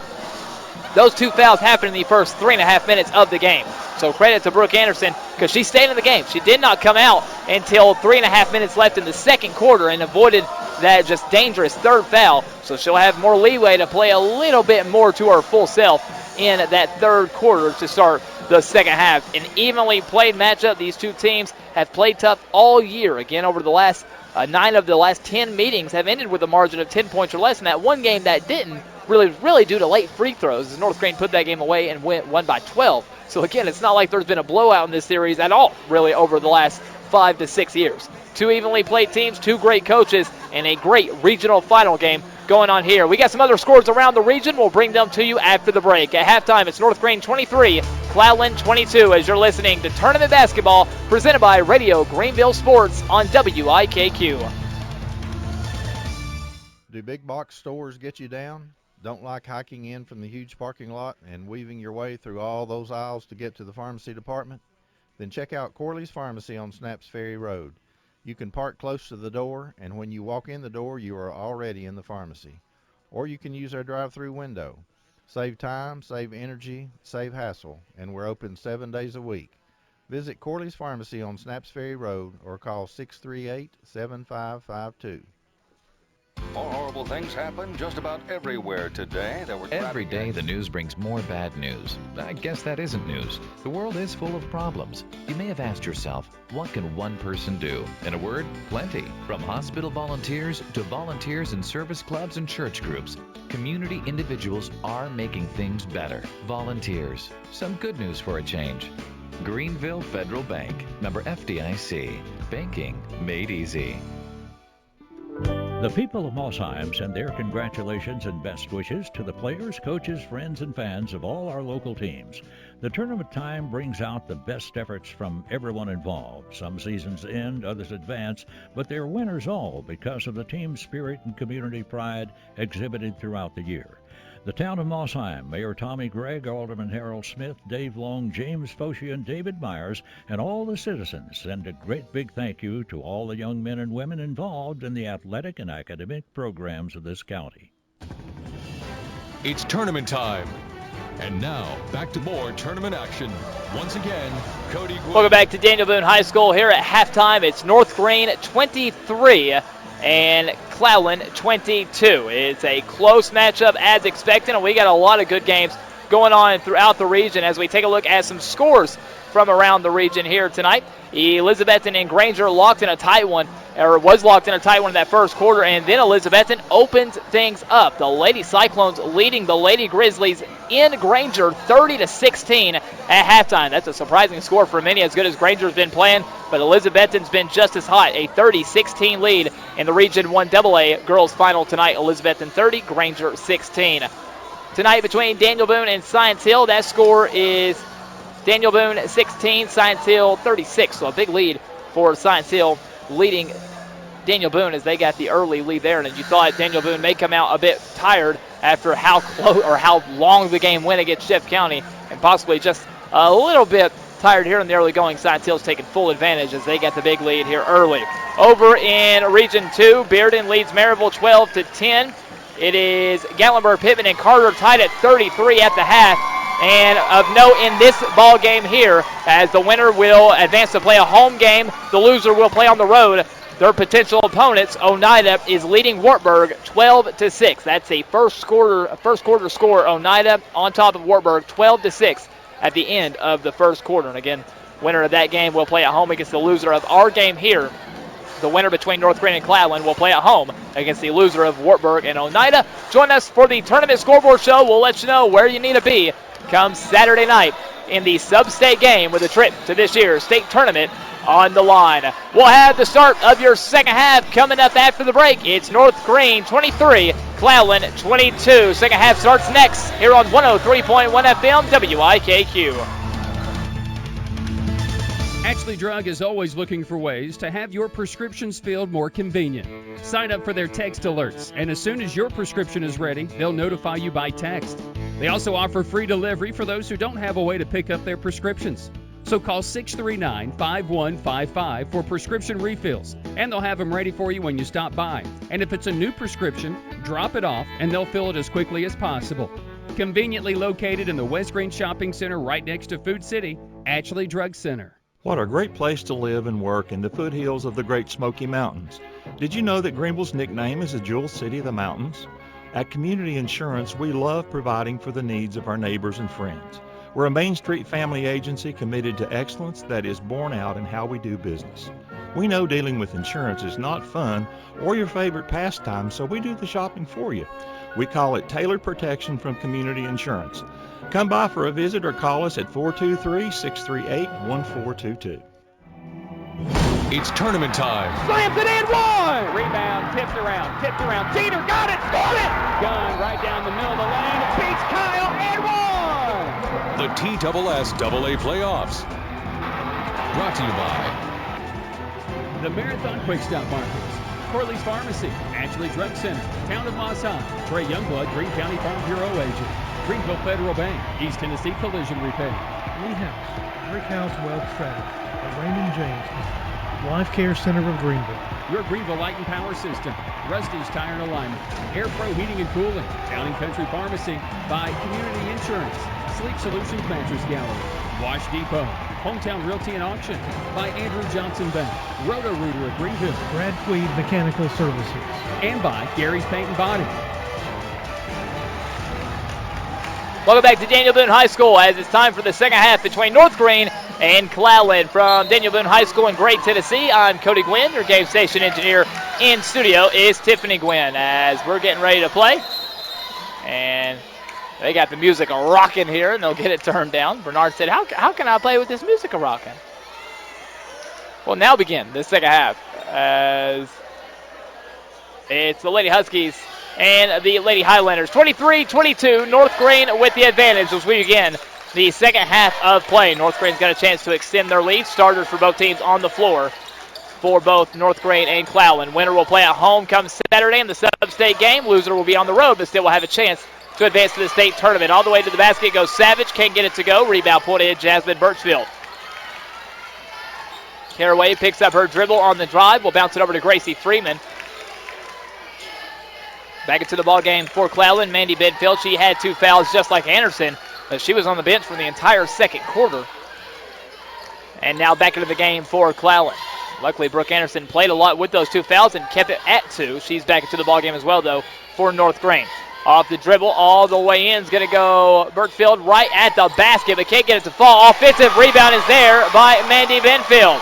those 2 fouls happened in the first 3.5 minutes of the game. So credit to Brooke Anderson, because she stayed in the game. She did not come out until 3.5 minutes left in the second quarter and avoided that just dangerous third foul. So she'll have more leeway to play a little bit more to her full self in that third quarter to start the second half. An evenly played matchup. These two teams have played tough all year. Again, over the last 9 of the last 10 meetings have ended with a margin of 10 points or less. And that one game that didn't really due to late free throws, as North Greene put that game away and won by 12. So again, it's not like there's been a blowout in this series at all, really, over the last 5 to 6 years. 2 evenly played teams, 2 great coaches, and a great regional final game going on here. We got some other scores around the region. We'll bring them to you after the break. At halftime, it's North Greene 23, Cloudland 22, as you're listening to Tournament Basketball, presented by Radio Greenville Sports on WIKQ. Do big box stores get you down? Don't like hiking in from the huge parking lot and weaving your way through all those aisles to get to the pharmacy department? Then check out Corley's Pharmacy on Snaps Ferry Road. You can park close to the door, and when you walk in the door, you are already in the pharmacy. Or you can use our drive-through window. Save time, save energy, save hassle, and we're open 7 days a week. Visit Corley's Pharmacy on Snaps Ferry Road or call 638-7552. More horrible things happen just about everywhere today. Every day the news brings more bad news. I guess that isn't news. The world is full of problems. You may have asked yourself, what can one person do? In a word, plenty. From hospital volunteers to volunteers in service clubs and church groups, community individuals are making things better. Volunteers. Some good news for a change. Greenville Federal Bank, member FDIC. Banking made easy. The people of Mossheim send their congratulations and best wishes to the players, coaches, friends, and fans of all our local teams. The tournament time brings out the best efforts from everyone involved. Some seasons end, others advance, but they're winners all because of the team spirit and community pride exhibited throughout the year. The town of Mossheim, Mayor Tommy Gregg, Alderman Harold Smith, Dave Long, James Focia, and David Myers, and all the citizens send a great big thank you to all the young men and women involved in the athletic and academic programs of this county. It's tournament time. And now, back to more tournament action. Once again, Cody Guinn. Welcome back to Daniel Boone High School. Here at halftime, it's North Greene 23 and Cloudland 22. It's a close matchup as expected, and we got a lot of good games going on throughout the region as we take a look at some scores from around the region here tonight. Elizabethton and Granger locked in a tight one, or was locked in a tight one in that first quarter, and then Elizabethton opened things up. The Lady Cyclones leading the Lady Grizzlies in Granger 30-16 at halftime. That's a surprising score for many, as good as Granger's been playing, but Elizabethton's been just as hot. A 30-16 lead in the Region 1 AA girls final tonight. Elizabethton 30, Granger 16. Tonight between Daniel Boone and Science Hill, that score is Daniel Boone 16, Science Hill 36. So a big lead for Science Hill, leading Daniel Boone as they got the early lead there. And you thought Daniel Boone may come out a bit tired after how close or how long the game went against Jeff County, and possibly just a little bit tired here in the early going. Science Hill's taking full advantage as they got the big lead here early. Over in Region 2, Bearden leads Maryville 12-10. It is Gatlinburg, Pittman, and Carter tied at 33 at the half. And of note in this ball game here, as the winner will advance to play a home game, the loser will play on the road. Their potential opponents, Oneida, is leading Wartburg 12-6. That's a first quarter score. Oneida on top of Wartburg 12-6 at the end of the first quarter. And again, winner of that game will play at home against the loser of our game here. The winner between North Greene and Cloudland will play at home against the loser of Wartburg and Oneida. Join us for the Tournament Scoreboard Show. We'll let you know where you need to be come Saturday night in the sub-state game with a trip to this year's state tournament on the line. We'll have the start of your second half coming up after the break. It's North Greene 23, Cloudland 22. Second half starts next here on 103.1 FM WIKQ. Ashley Drug is always looking for ways to have your prescriptions filled more convenient. Sign up for their text alerts, and as soon as your prescription is ready, they'll notify you by text. They also offer free delivery for those who don't have a way to pick up their prescriptions. So call 639-5155 for prescription refills, and they'll have them ready for you when you stop by. And if it's a new prescription, drop it off, and they'll fill it as quickly as possible. Conveniently located in the West Greene Shopping Center right next to Food City, Ashley Drug Center. What a great place to live and work in the foothills of the Great Smoky Mountains. Did you know that Greenville's nickname is the Jewel City of the Mountains? At Community Insurance, we love providing for the needs of our neighbors and friends. We're a Main Street family agency committed to excellence that is borne out in how we do business. We know dealing with insurance is not fun or your favorite pastime, so we do the shopping for you. We call it Tailored Protection from Community Insurance. Come by for a visit or call us at 423-638-1422. It's tournament time. Slams it in, one! Rebound, tipped around. Teeter got it, scored it! Gun right down the middle of the lane. It beats Kyle and one! The TSSAA Playoffs. Brought to you by the Marathon Quick Stop Markets, Corley's Pharmacy, Ashley Drug Center, Town of Moss High, Trey Youngblood, Greene County Farm Bureau Agent, Greenville Federal Bank, East Tennessee Collision Repair, Lee House, Brick House Wealth Strategy, and Raymond James, Life Care Center of Greenville. Your Greenville Light and Power System, Rusty's Tire and Alignment, Air Pro Heating and Cooling, Town and Country Pharmacy, by Community Insurance, Sleep Solutions Mattress Gallery, Wash Depot, Hometown Realty and Auction, by Andrew Johnson Bank, Roto-Rooter of Greenville, Brad Tweed Mechanical Services, and by Gary's Paint and Body. Welcome back to Daniel Boone High School as it's time for the second half between North Greene and Cloudland. From Daniel Boone High School in Gray, Tennessee, I'm Cody Guinn. Your game station engineer in studio is Tiffany Guinn as we're getting ready to play. And they got the music rocking here, and they'll get it turned down. Bernard said, how can I play with this music rocking? Well, now begin the second half as it's the Lady Huskies and the Lady Highlanders. 23-22, North Greene with the advantage as we begin the second half of play. North Greene's got a chance to extend their lead. Starters for both teams on the floor for both North Greene and Cloudland. Winner will play at home come Saturday in the sub-state game. Loser will be on the road, but still will have a chance to advance to the state tournament. All the way to the basket goes Savage. Can't get it to go. Rebound point ahead, Jasmine Birchfield. Caraway picks up her dribble on the drive. Will bounce it over to Gracie Freeman. Back into the ball game for Cloudland. Mandy Bedfield, she had two fouls just like Anderson But she was on the bench for the entire second quarter. And now back into the game for Cloudland. Luckily, Brooke Anderson played a lot with those 2 fouls and kept it at 2. She's back into the ballgame as well, though, for North Greene. Off the dribble, all the way in is going to go Burkfield right at the basket, but can't get it to fall. Offensive rebound is there by Mandy Benfield.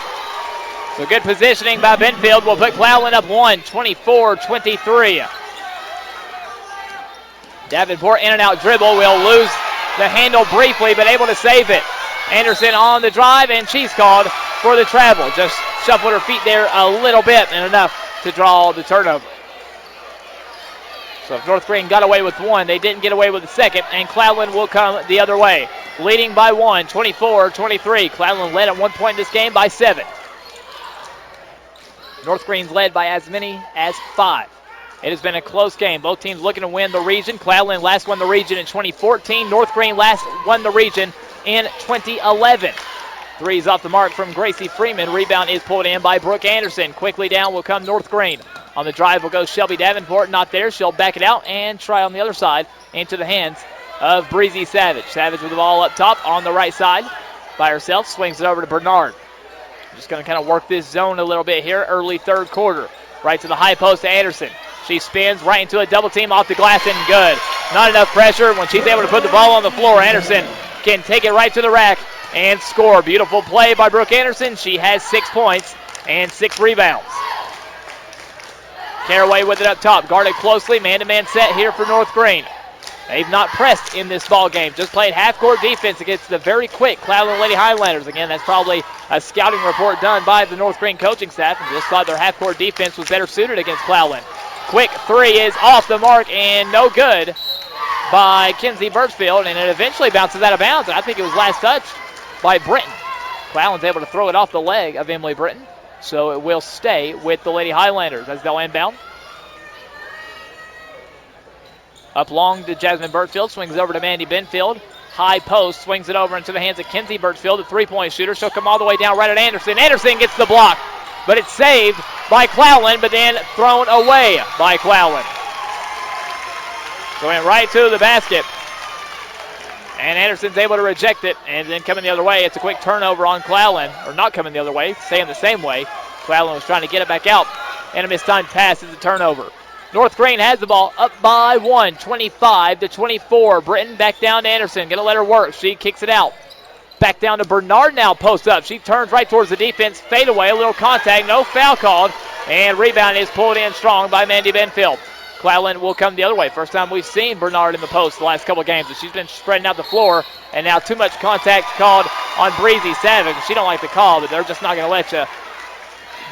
So good positioning by Benfield will put Cloudland up 24-23. Davenport in and out dribble will lose the handle briefly, but able to save it. Anderson on the drive, and she's called for the travel. Just shuffled her feet there a little bit and enough to draw the turnover. So if North Greene got away with 1, they didn't get away with the second, and Cloudland will come the other way. Leading by 1, 24-23. Cloudland led at one point in this game by 7. North Greene's led by as many as 5. It has been a close game. Both teams looking to win the region. Cloudland last won the region in 2014. North Greene last won the region in 2011. Three's off the mark from Gracie Freeman. Rebound is pulled in by Brooke Anderson. Quickly down will come North Greene. On the drive will go Shelby Davenport. Not there. She'll back it out and try on the other side into the hands of Breezy Savage. Savage with the ball up top on the right side by herself. Swings it over to Bernard. Just going to kind of work this zone a little bit here. Early third quarter. Right to the high post to Anderson. She spins right into a double team off the glass and good. Not enough pressure when she's able to put the ball on the floor. Anderson can take it right to the rack and score. Beautiful play by Brooke Anderson. She has 6 points and 6 rebounds. Caraway with it up top. Guarded closely. Man-to-man set here for North Greene. They've not pressed in this ball game. Just played half-court defense against the very quick Cloudland Lady Highlanders. Again, that's probably a scouting report done by the North Greene coaching staff, and just thought their half-court defense was better suited against Cloudland. Quick three is off the mark and no good by Kinsey Birchfield, and it eventually bounces out of bounds, and I think it was last touched by Britton. Cloudland's able to throw it off the leg of Emily Britton, so it will stay with the Lady Highlanders as they'll inbound. Up long to Jasmine Birchfield, swings over to Mandy Benfield. High post, swings it over into the hands of Kinsey Birchfield, the three-point shooter. She'll come all the way down right at Anderson. Anderson gets the block, but it's saved by Cloudland, but then thrown away by Cloudland. Going right to the basket. And Anderson's able to reject it, and then coming the other way, it's a quick turnover on Cloudland. Or not coming the other way, staying the same way. Cloudland was trying to get it back out, and a mistimed pass is a turnover. North Greene has the ball up by 1, 25-24. Britton back down to Anderson. Going to let her work. She kicks it out. Back down to Bernard now, post up. She turns right towards the defense. Fade away, a little contact, no foul called. And rebound is pulled in strong by Mandy Benfield. Cloudland will come the other way. First time we've seen Bernard in the post the last couple of games. She's been spreading out the floor. And now too much contact called on Breezy Savage. She don't like the call, but they're just not going to let you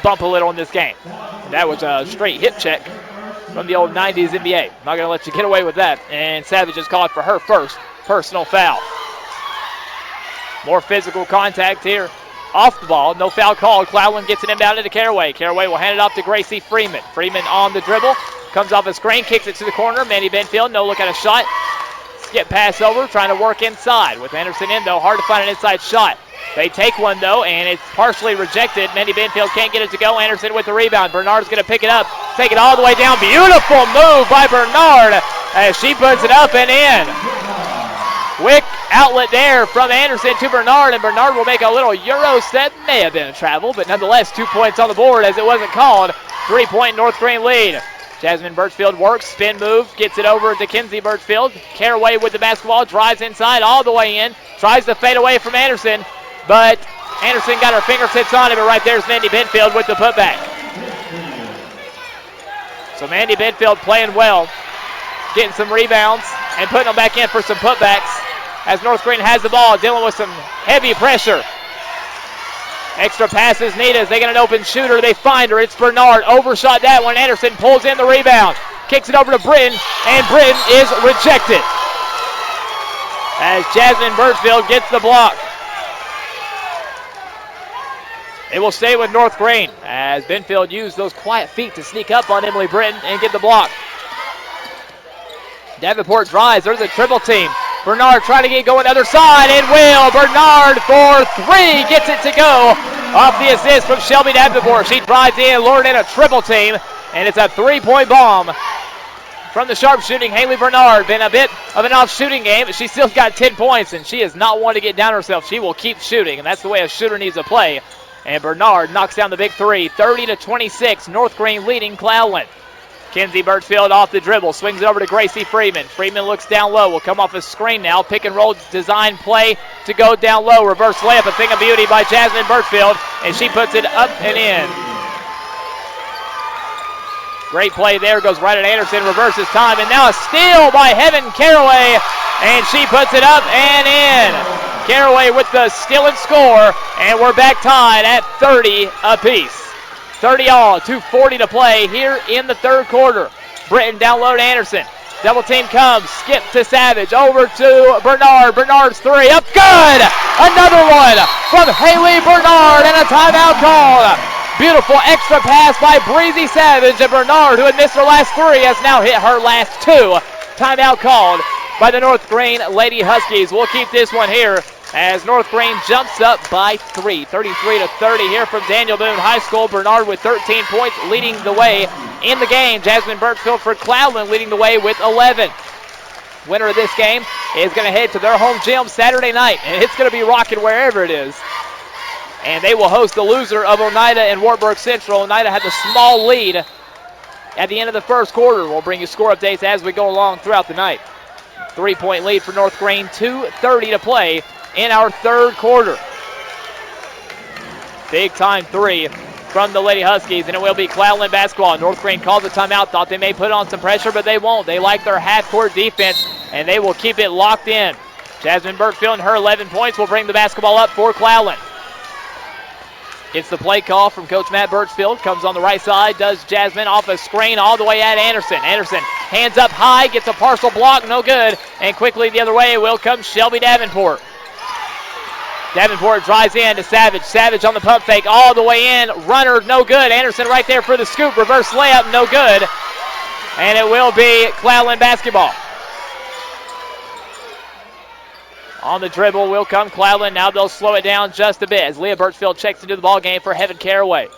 bump a little in this game. That was a straight hip check from the old 90s NBA. Not going to let you get away with that. And Savage is called for her first personal foul. More physical contact here off the ball. No foul called. Cloudland gets it inbounded to Caraway. Caraway will hand it off to Gracie Freeman. Freeman on the dribble. Comes off a screen. Kicks it to the corner. Mandy Benfield. No look at a shot. Skip pass over. Trying to work inside. With Anderson in, though. Hard to find an inside shot. They take one, though, and it's partially rejected. Mandy Benfield can't get it to go. Anderson with the rebound. Bernard's going to pick it up. Take it all the way down. Beautiful move by Bernard as she puts it up and in. Quick outlet there from Anderson to Bernard, and Bernard will make a little Euro step. May have been a travel, but nonetheless 2 points on the board as it wasn't called. 3-point North Greene lead. Jasmine Birchfield works, spin move, gets it over to Kinsey Birchfield. Caraway with the basketball, drives inside all the way in. Tries to fade away from Anderson, but Anderson got her fingertips on it, but right there's Mandy Benfield with the putback. So Mandy Benfield playing well, getting some rebounds and putting them back in for some putbacks as North Greene has the ball, dealing with some heavy pressure. Extra passes needed as they get an open shooter. They find her. It's Bernard. Overshot that one. Anderson pulls in the rebound. Kicks it over to Britton, and Britton is rejected as Jasmine Birchfield gets the block. It will stay with North Greene as Benfield used those quiet feet to sneak up on Emily Britton and get the block. Davenport drives. There's a triple team. Bernard trying to get going other side, and will. Bernard for three. Gets it to go off the assist from Shelby Davenport. She drives in, lured in a triple team, and it's a three-point bomb from the sharpshooting, Haley Bernard. Been a bit of an off shooting game, but she still got 10 points, and she is not one to get down herself. She will keep shooting, and that's the way a shooter needs to play. And Bernard knocks down the big three. 30-26, North Greene leading Cloudland. Kenzie Birchfield off the dribble, swings it over to Gracie Freeman. Freeman looks down low, will come off a screen now. Pick and roll design play to go down low. Reverse layup, a thing of beauty by Jasmine Birchfield, and she puts it up and in. Great play there, goes right at Anderson, reverses time, and now a steal by Heaven Caraway, and she puts it up and in. Caraway with the steal and score, and we're back tied at 30 apiece. 30 all, 2:40 to play here in the third quarter. Britton down low to Anderson. Double team comes, skip to Savage, over to Bernard. Bernard's three, up good! Another one from Haley Bernard, and a timeout called. Beautiful extra pass by Breezy Savage, and Bernard, who had missed her last three, has now hit her last two. Timeout called by the North Greene Lady Huskies. We'll keep this one here as North Greene jumps up by 3, 33-30 here from Daniel Boone High School. Bernard with 13 points leading the way in the game. Jasmine Birchfield for Cloudland leading the way with 11. Winner of this game is going to head to their home gym Saturday night, and it's going to be rocking wherever it is. And they will host the loser of Oneida and Wartburg Central. Oneida had the small lead at the end of the first quarter. We'll bring you score updates as we go along throughout the night. 3-point lead for North Greene, 2:30 to play in our third quarter. Big time three from the Lady Huskies, and it will be Cloudland basketball. North Greene called the timeout, thought they may put on some pressure, but they won't. They like their half-court defense, and they will keep it locked in. Jasmine Birchfield and her 11 points will bring the basketball up for Cloudland. It's the play call from Coach Matt Birchfield. Comes on the right side, does Jasmine off a screen all the way at Anderson. Anderson hands up high, gets a partial block, no good. And quickly the other way will come Shelby Davenport. Davenport drives in to Savage. Savage on the pump fake all the way in. Runner, no good. Anderson right there for the scoop. Reverse layup, no good. And it will be Cloudland basketball. On the dribble will come Cloudland. Now they'll slow it down just a bit as Leah Birchfield checks into the ball game for Heaven Caraway.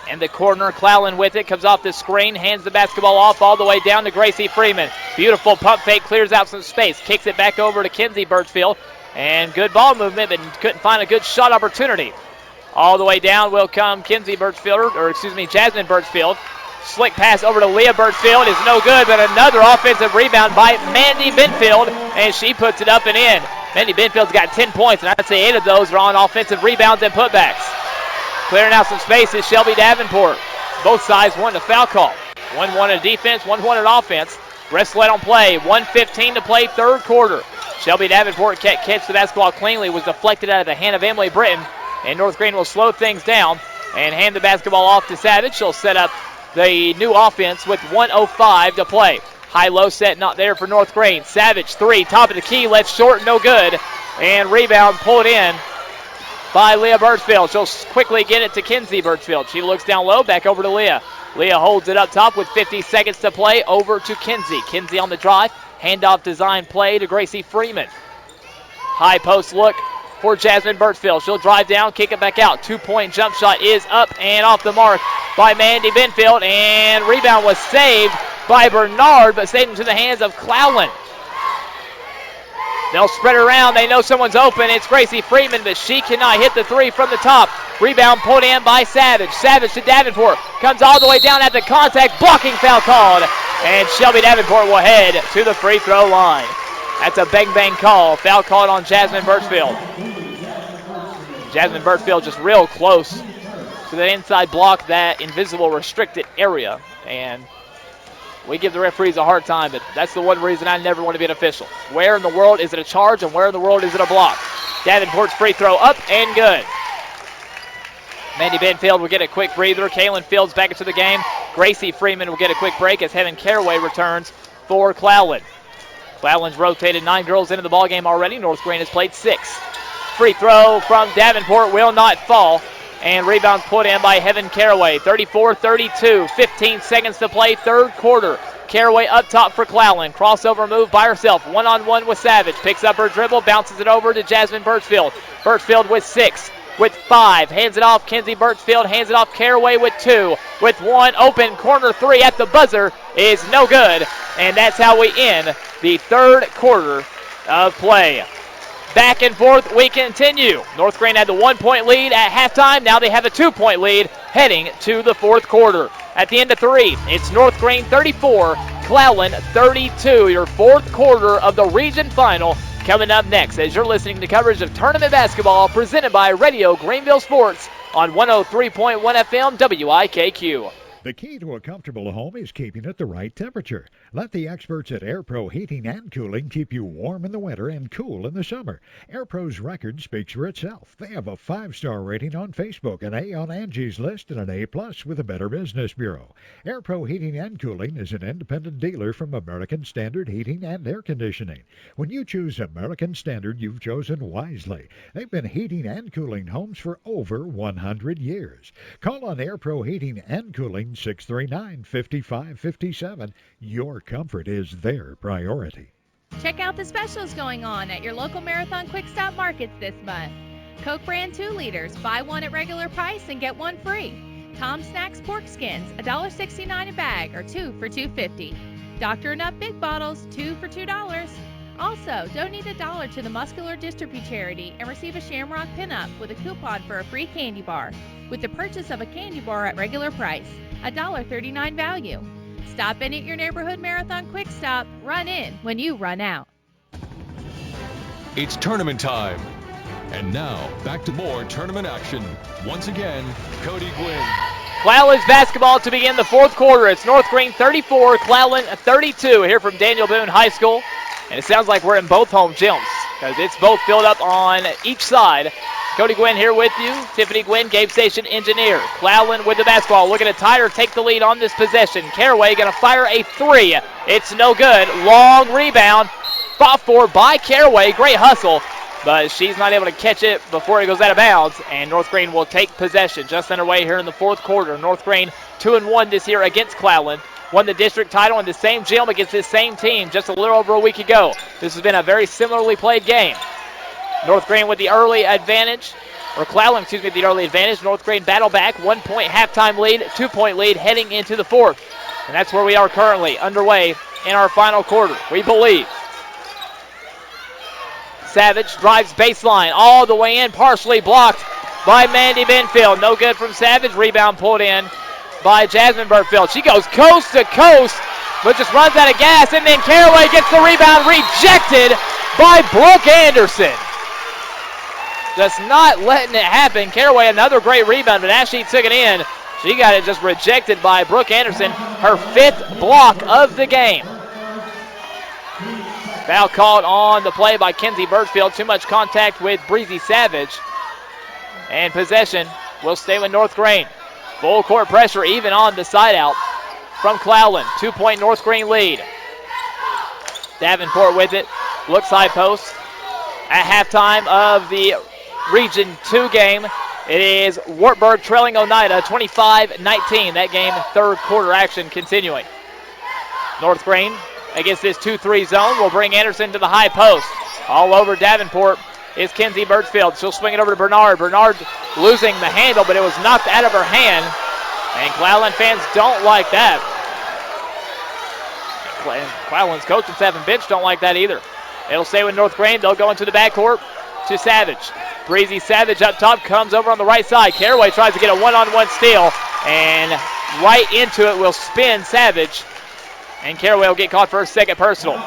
In the corner, Cloudland with it, comes off the screen, hands the basketball off all the way down to Gracie Freeman. Beautiful pump fake, clears out some space, kicks it back over to Kenzie Birchfield. And good ball movement, but couldn't find a good shot opportunity. All the way down will come Jasmine Birchfield. Slick pass over to Leah Birchfield is no good, but another offensive rebound by Mandy Benfield, and she puts it up and in. Mandy Benfield's got 10 points, and I'd say 8 of those are on offensive rebounds and putbacks. Clearing out some space is Shelby Davenport. Both sides wanted a foul call. One wanted defense, one wanted offense. Rest led on play. 1:15 to play, third quarter. Shelby Davenport can't catch the basketball cleanly. Was deflected out of the hand of Emily Britton, and North Greene will slow things down and hand the basketball off to Savage. She'll set up the new offense with 1:05 to play. High-low set not there for North Greene. Savage, three, top of the key, left short, no good. And rebound pulled in by Leah Birchfield. She'll quickly get it to Kenzie Birchfield. She looks down low, back over to Leah. Leah holds it up top with 50 seconds to play, over to Kenzie. Kenzie on the drive, handoff design play to Gracie Freeman. High post look for Jasmine Birchfield. She'll drive down, kick it back out. 2-point jump shot is up and off the mark by Mandy Benfield, and rebound was saved by Bernard, but saved into the hands of Cloudland. They'll spread it around. They know someone's open. It's Gracie Freeman, but she cannot hit the three from the top. Rebound pulled in by Savage. Savage to Davenport. Comes all the way down at the contact. Blocking foul called. And Shelby Davenport will head to the free throw line. That's a bang-bang call. Foul called on Jasmine Birchfield. Jasmine Birchfield just real close to the inside block, that invisible restricted area. And we give the referees a hard time, but that's the one reason I never want to be an official. Where in the world is it a charge, and where in the world is it a block? Davenport's free throw up and good. Mandy Benfield will get a quick breather. Kaylin Fields back into the game. Gracie Freeman will get a quick break as Heaven Caraway returns for Cloudland. Cloudland's rotated 9 girls into the ballgame already. North Greene has played 6. Free throw from Davenport will not fall. And rebounds put in by Heaven Caraway. 34-32, 15 seconds to play, third quarter. Caraway up top for Cloudland. Crossover move by herself, one-on-one with Savage. Picks up her dribble, bounces it over to Jasmine Birchfield. Birchfield with 6. with 5. Hands it off. Kenzie Birchfield hands it off. Caraway with 2. With 1. Open corner 3 at the buzzer is no good. And that's how we end the third quarter of play. Back and forth we continue. North Greene had the 1-point lead at halftime. Now they have a 2-point lead heading to the fourth quarter. At the end of 3, it's North Greene 34, Cloudland 32. Your fourth quarter of the region final coming up next as you're listening to coverage of tournament basketball presented by Radio Greenville Sports on 103.1 FM WIKQ. The key to a comfortable home is keeping it the right temperature. Let the experts at AirPro Heating and Cooling keep you warm in the winter and cool in the summer. AirPro's record speaks for itself. They have a 5-star rating on Facebook, an A on Angie's List, and an A+ with a Better Business Bureau. AirPro Heating and Cooling is an independent dealer from American Standard Heating and Air Conditioning. When you choose American Standard, you've chosen wisely. They've been heating and cooling homes for over 100 years. Call on AirPro Heating and Cooling 639-5557. Your comfort is their priority. Check out the specials going on at your local Marathon Quick Stop Markets this month. Coke brand 2 liters, buy one at regular price and get one free. Tom Snacks pork skins, $1.69 a bag or 2 for $2.50. Dr. Nup big bottles, 2 for $2. Also, donate $1 to the Muscular Dystrophy Charity and receive a Shamrock pinup with a coupon for a free candy bar. With the purchase of a candy bar at regular price, $1.39 value. Stop in at your neighborhood Marathon Quick Stop. Run in when you run out. It's tournament time. And now, back to more tournament action. Once again, Cody Guinn. Cloudland's basketball to begin the fourth quarter. It's North Greene 34, Cloudland 32 here from Daniel Boone High School. And it sounds like we're in both home gyms because it's both filled up on each side. Cody Guinn here with you. Tiffany Guinn, Gabe Station engineer. Cloudland with the basketball. Looking to tie or take the lead on this possession. Caraway going to fire a 3. It's no good. Long rebound. Fought for by Caraway. Great hustle. But she's not able to catch it before it goes out of bounds. And North Greene will take possession. Just underway here in the fourth quarter. North Greene 2-1 this year against Cloudland. Won the district title in the same gym against this same team just a little over a week ago. This has been a very similarly played game. North Greene with the early advantage, or Cloudland, the early advantage. North Greene battle back, 1-point halftime lead, 2-point lead heading into the fourth. And that's where we are currently underway in our final quarter, we believe. Savage drives baseline all the way in, partially blocked by Mandy Benfield. No good from Savage. Rebound pulled in by Jasmine Burtfield. She goes coast to coast, but just runs out of gas, and then Caraway gets the rebound rejected by Brooke Anderson. Just not letting it happen. Caraway, another great rebound, but as she took it in, she got it just rejected by Brooke Anderson, her 5th block of the game. Foul called on the play by Kenzie Birchfield. Too much contact with Breezy Savage. And possession will stay with North Greene. Full court pressure even on the side out from Cloudland. 2-point North Greene lead. Davenport with it. Looks high post. At halftime of the Region 2 game, it is Wartburg trailing Oneida 25-19. That game, third quarter action continuing. North Greene against this 2-3 zone will bring Anderson to the high post. All over Davenport is Kenzie Birchfield. She'll swing it over to Bernard. Bernard losing the handle, but it was knocked out of her hand. And Cloudland fans don't like that. Cloudland's coaching staff and bench don't like that either. It'll stay with North Greene. They'll go into the backcourt to Savage. Breezy Savage up top comes over on the right side. Caraway tries to get a one-on-one steal, and right into it will spin Savage. And Caraway will get caught for a second personal.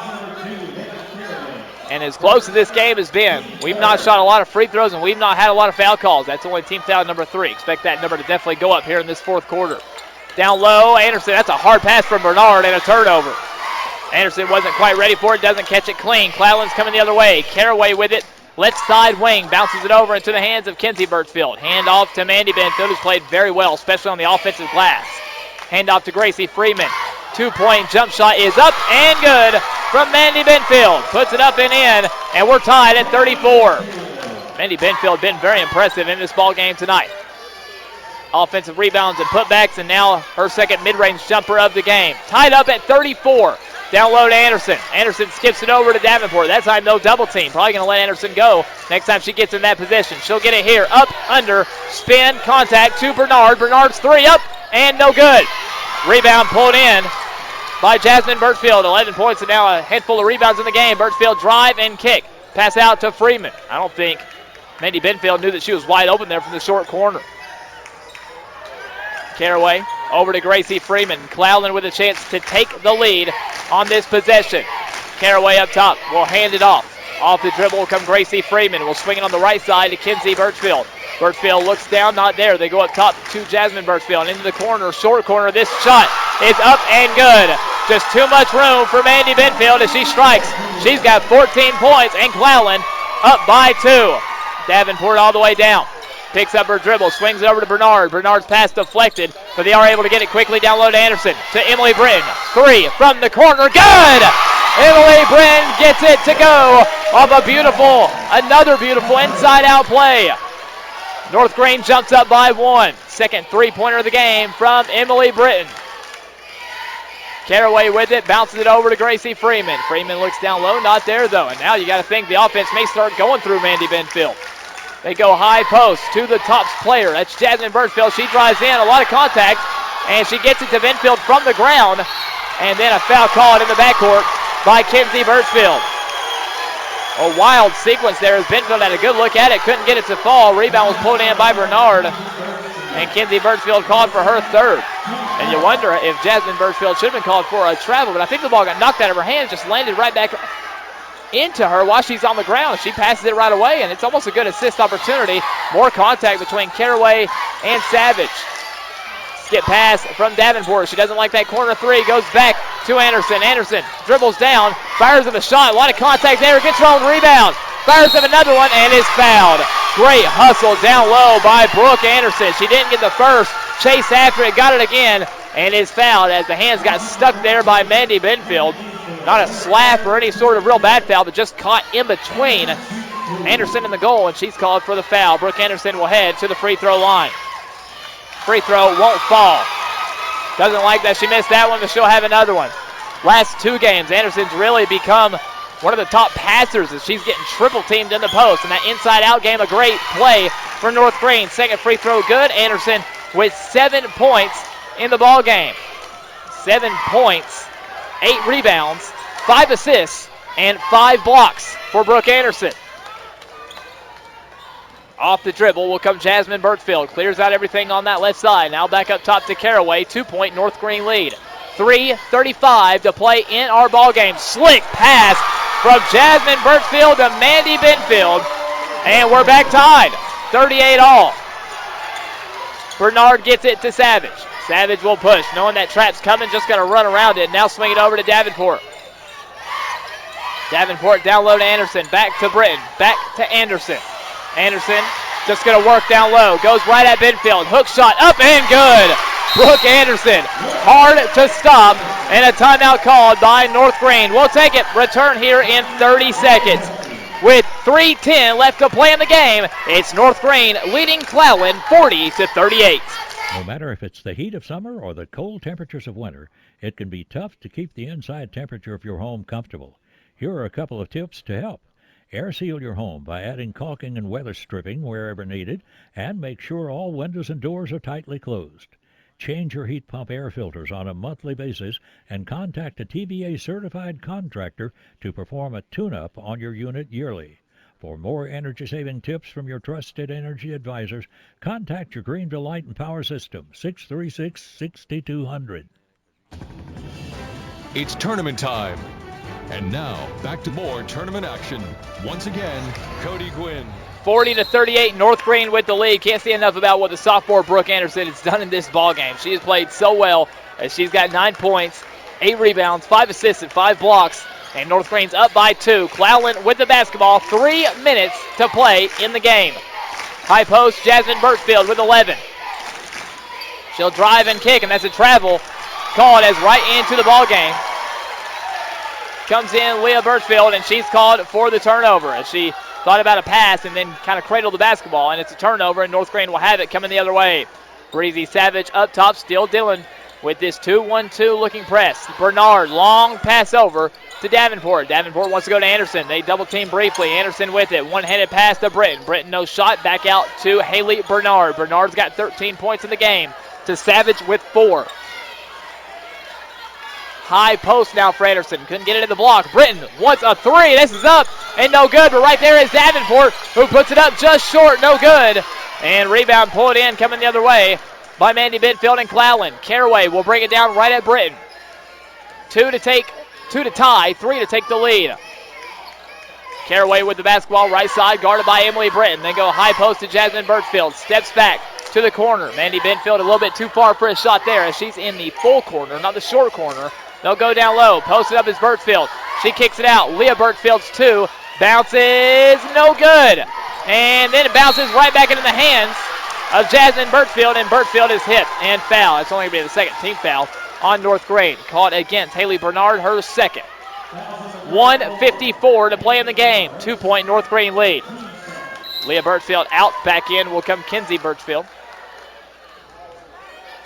And as close as this game has been, we've not shot a lot of free throws and we've not had a lot of foul calls. That's only team foul number 3. Expect that number to definitely go up here in this fourth quarter. Down low, Anderson, that's a hard pass from Bernard and a turnover. Anderson wasn't quite ready for it, doesn't catch it clean. Cloudland's coming the other way. Caraway with it, left side wing, bounces it over into the hands of Kenzie Birchfield. Hand off to Mandy Benfield, who's played very well, especially on the offensive glass. Hand off to Gracie Freeman. 2-point jump shot is up and good from Mandy Benfield. Puts it up and in, and we're tied at 34. Mandy Benfield been very impressive in this ball game tonight. Offensive rebounds and putbacks, and now her second mid-range jumper of the game. Tied up at 34. Down low to Anderson. Anderson skips it over to Davenport. That time, no double team. Probably going to let Anderson go next time she gets in that position. She'll get it here. Up, under, spin, contact to Bernard. Bernard's three up and no good. Rebound pulled in by Jasmine Birchfield. 11 points and now a handful of rebounds in the game. Birchfield drive and kick. Pass out to Freeman. I don't think Mandy Benfield knew that she was wide open there from the short corner. Caraway over to Gracie Freeman. Cloudland with a chance to take the lead on this possession. Caraway up top will hand it off. Off the dribble will come Gracie Freeman. Will swing it on the right side to Kinsey Birchfield. Birchfield looks down, not there. They go up top to Jasmine Birchfield. Into the corner, short corner. This shot is up and good. Just too much room for Mandy Benfield as she strikes. She's got 14 points, and Cloudland up by 2. Davenport all the way down. Picks up her dribble, swings it over to Bernard. Bernard's pass deflected, but they are able to get it quickly down low to Anderson. To Emily Britton. 3 from the corner. Good! Emily Britton gets it to go off another beautiful inside-out play. North Greene jumps up by 1. Second three-pointer of the game from Emily Britton. Caraway with it, bounces it over to Gracie Freeman. Freeman looks down low, not there though. And now you got to think the offense may start going through Mandy Benfield. They go high post to the tops player. That's Jasmine Birchfield. She drives in, a lot of contact, and she gets it to Benfield from the ground. And then a foul called in the backcourt by Kinsey Birchfield. A wild sequence there as Benfield had a good look at it, couldn't get it to fall. Rebound was pulled in by Bernard, and Kinsey Birchfield called for her third. And you wonder if Jasmine Birchfield should have been called for a travel, but I think the ball got knocked out of her hands, just landed right back into her while she's on the ground. She passes it right away, and it's almost a good assist opportunity. More contact between Caraway and Savage. Skip pass from Davenport. She doesn't like that corner three. Goes back to Anderson. Anderson dribbles down, fires up a shot. A lot of contact there. Gets her own rebound. Fires up another one and is fouled. Great hustle down low by Brooke Anderson. She didn't get the first. Chase after it, got it again, and is fouled as the hands got stuck there by Mandy Benfield. Not a slap or any sort of real bad foul, but just caught in between Anderson and the goal, and she's called for the foul. Brooke Anderson will head to the free throw line. Free throw won't fall. Doesn't like that she missed that one, but she'll have another one. Last 2 games, Anderson's really become one of the top passers as she's getting triple teamed in the post. And that inside-out game, a great play for North Greene. Second free throw good. Anderson with 7 points in the ball game. 7 points, 8 rebounds, 5 assists, and 5 blocks for Brooke Anderson. Off the dribble will come Jasmine Birchfield. Clears out everything on that left side. Now back up top to Caraway. 2-point North Greene lead. 3:35 to play in our ball game. Slick pass from Jasmine Birchfield to Mandy Benfield. And we're back tied. 38 all. Bernard gets it to Savage. Savage will push. Knowing that trap's coming, just going to run around it. Now swing it over to Davenport. Davenport down low to Anderson. Back to Britton. Back to Anderson. Anderson just going to work down low. Goes right at Benfield. Hook shot up and good. Brooke Anderson. Hard to stop. And a timeout called by North Greene. We'll take it. Return here in 30 seconds. With 3:10 left to play in the game, it's North Greene leading Cloudland 40-38. No matter if it's the heat of summer or the cold temperatures of winter, it can be tough to keep the inside temperature of your home comfortable. Here are a couple of tips to help. Air seal your home by adding caulking and weather stripping wherever needed, and make sure all windows and doors are tightly closed. Change your heat pump air filters on a monthly basis and contact a TVA certified contractor to perform a tune-up on your unit yearly. For more energy-saving tips from your trusted energy advisors, contact your Greenville Light and Power System, 636-6200. It's tournament time. And now, back to more tournament action. Once again, Cody Guinn. 40-38, North Greene with the lead. Can't say enough about what the sophomore Brooke Anderson has done in this ball game. She has played so well as she's got 9 points, 8 rebounds, 5 assists, and 5 blocks. And North Greene's up by 2. Cloudland with the basketball. 3 minutes to play in the game. High post, Jasmine Birchfield with 11. She'll drive and kick, and that's a travel called as right into the ball game. Comes in Leah Birchfield, and she's called for the turnover as she thought about a pass and then kind of cradled the basketball, and it's a turnover, and North Greene will have it coming the other way. Breezy Savage up top, still dealing with this 2-1-2 looking press. Bernard, long pass over to Davenport. Davenport wants to go to Anderson. They double team briefly. Anderson with it. One-handed pass to Britton. Britton no shot. Back out to Haley Bernard. Bernard's got 13 points in the game to Savage with 4. High post now for Anderson. Couldn't get it in the block. Britton wants a 3. This is up and no good, but right there is Davenport who puts it up just short. No good. And rebound pulled in coming the other way by Mandy Benfield and Cloudland. Caraway will bring it down right at Britton. 2 to tie, 3 to take the lead. Caraway with the basketball, right side, guarded by Emily Britton. Then go high post to Jasmine Birchfield. Steps back to the corner. Mandy Benfield a little bit too far for a shot there as she's in the full corner, not the short corner. They'll go down low. Post it up is Birchfield. She kicks it out. Leah Birchfield's 2. Bounces, no good. And then it bounces right back into the hands of Jasmine Birchfield, and Birchfield is hit and foul. It's only going to be the second team foul on North Greene. Caught against Haley Bernard, her second. 1:54 to play in the game. 2-point North Greene lead. Leah Birchfield out, back in will come Kinsey Birchfield.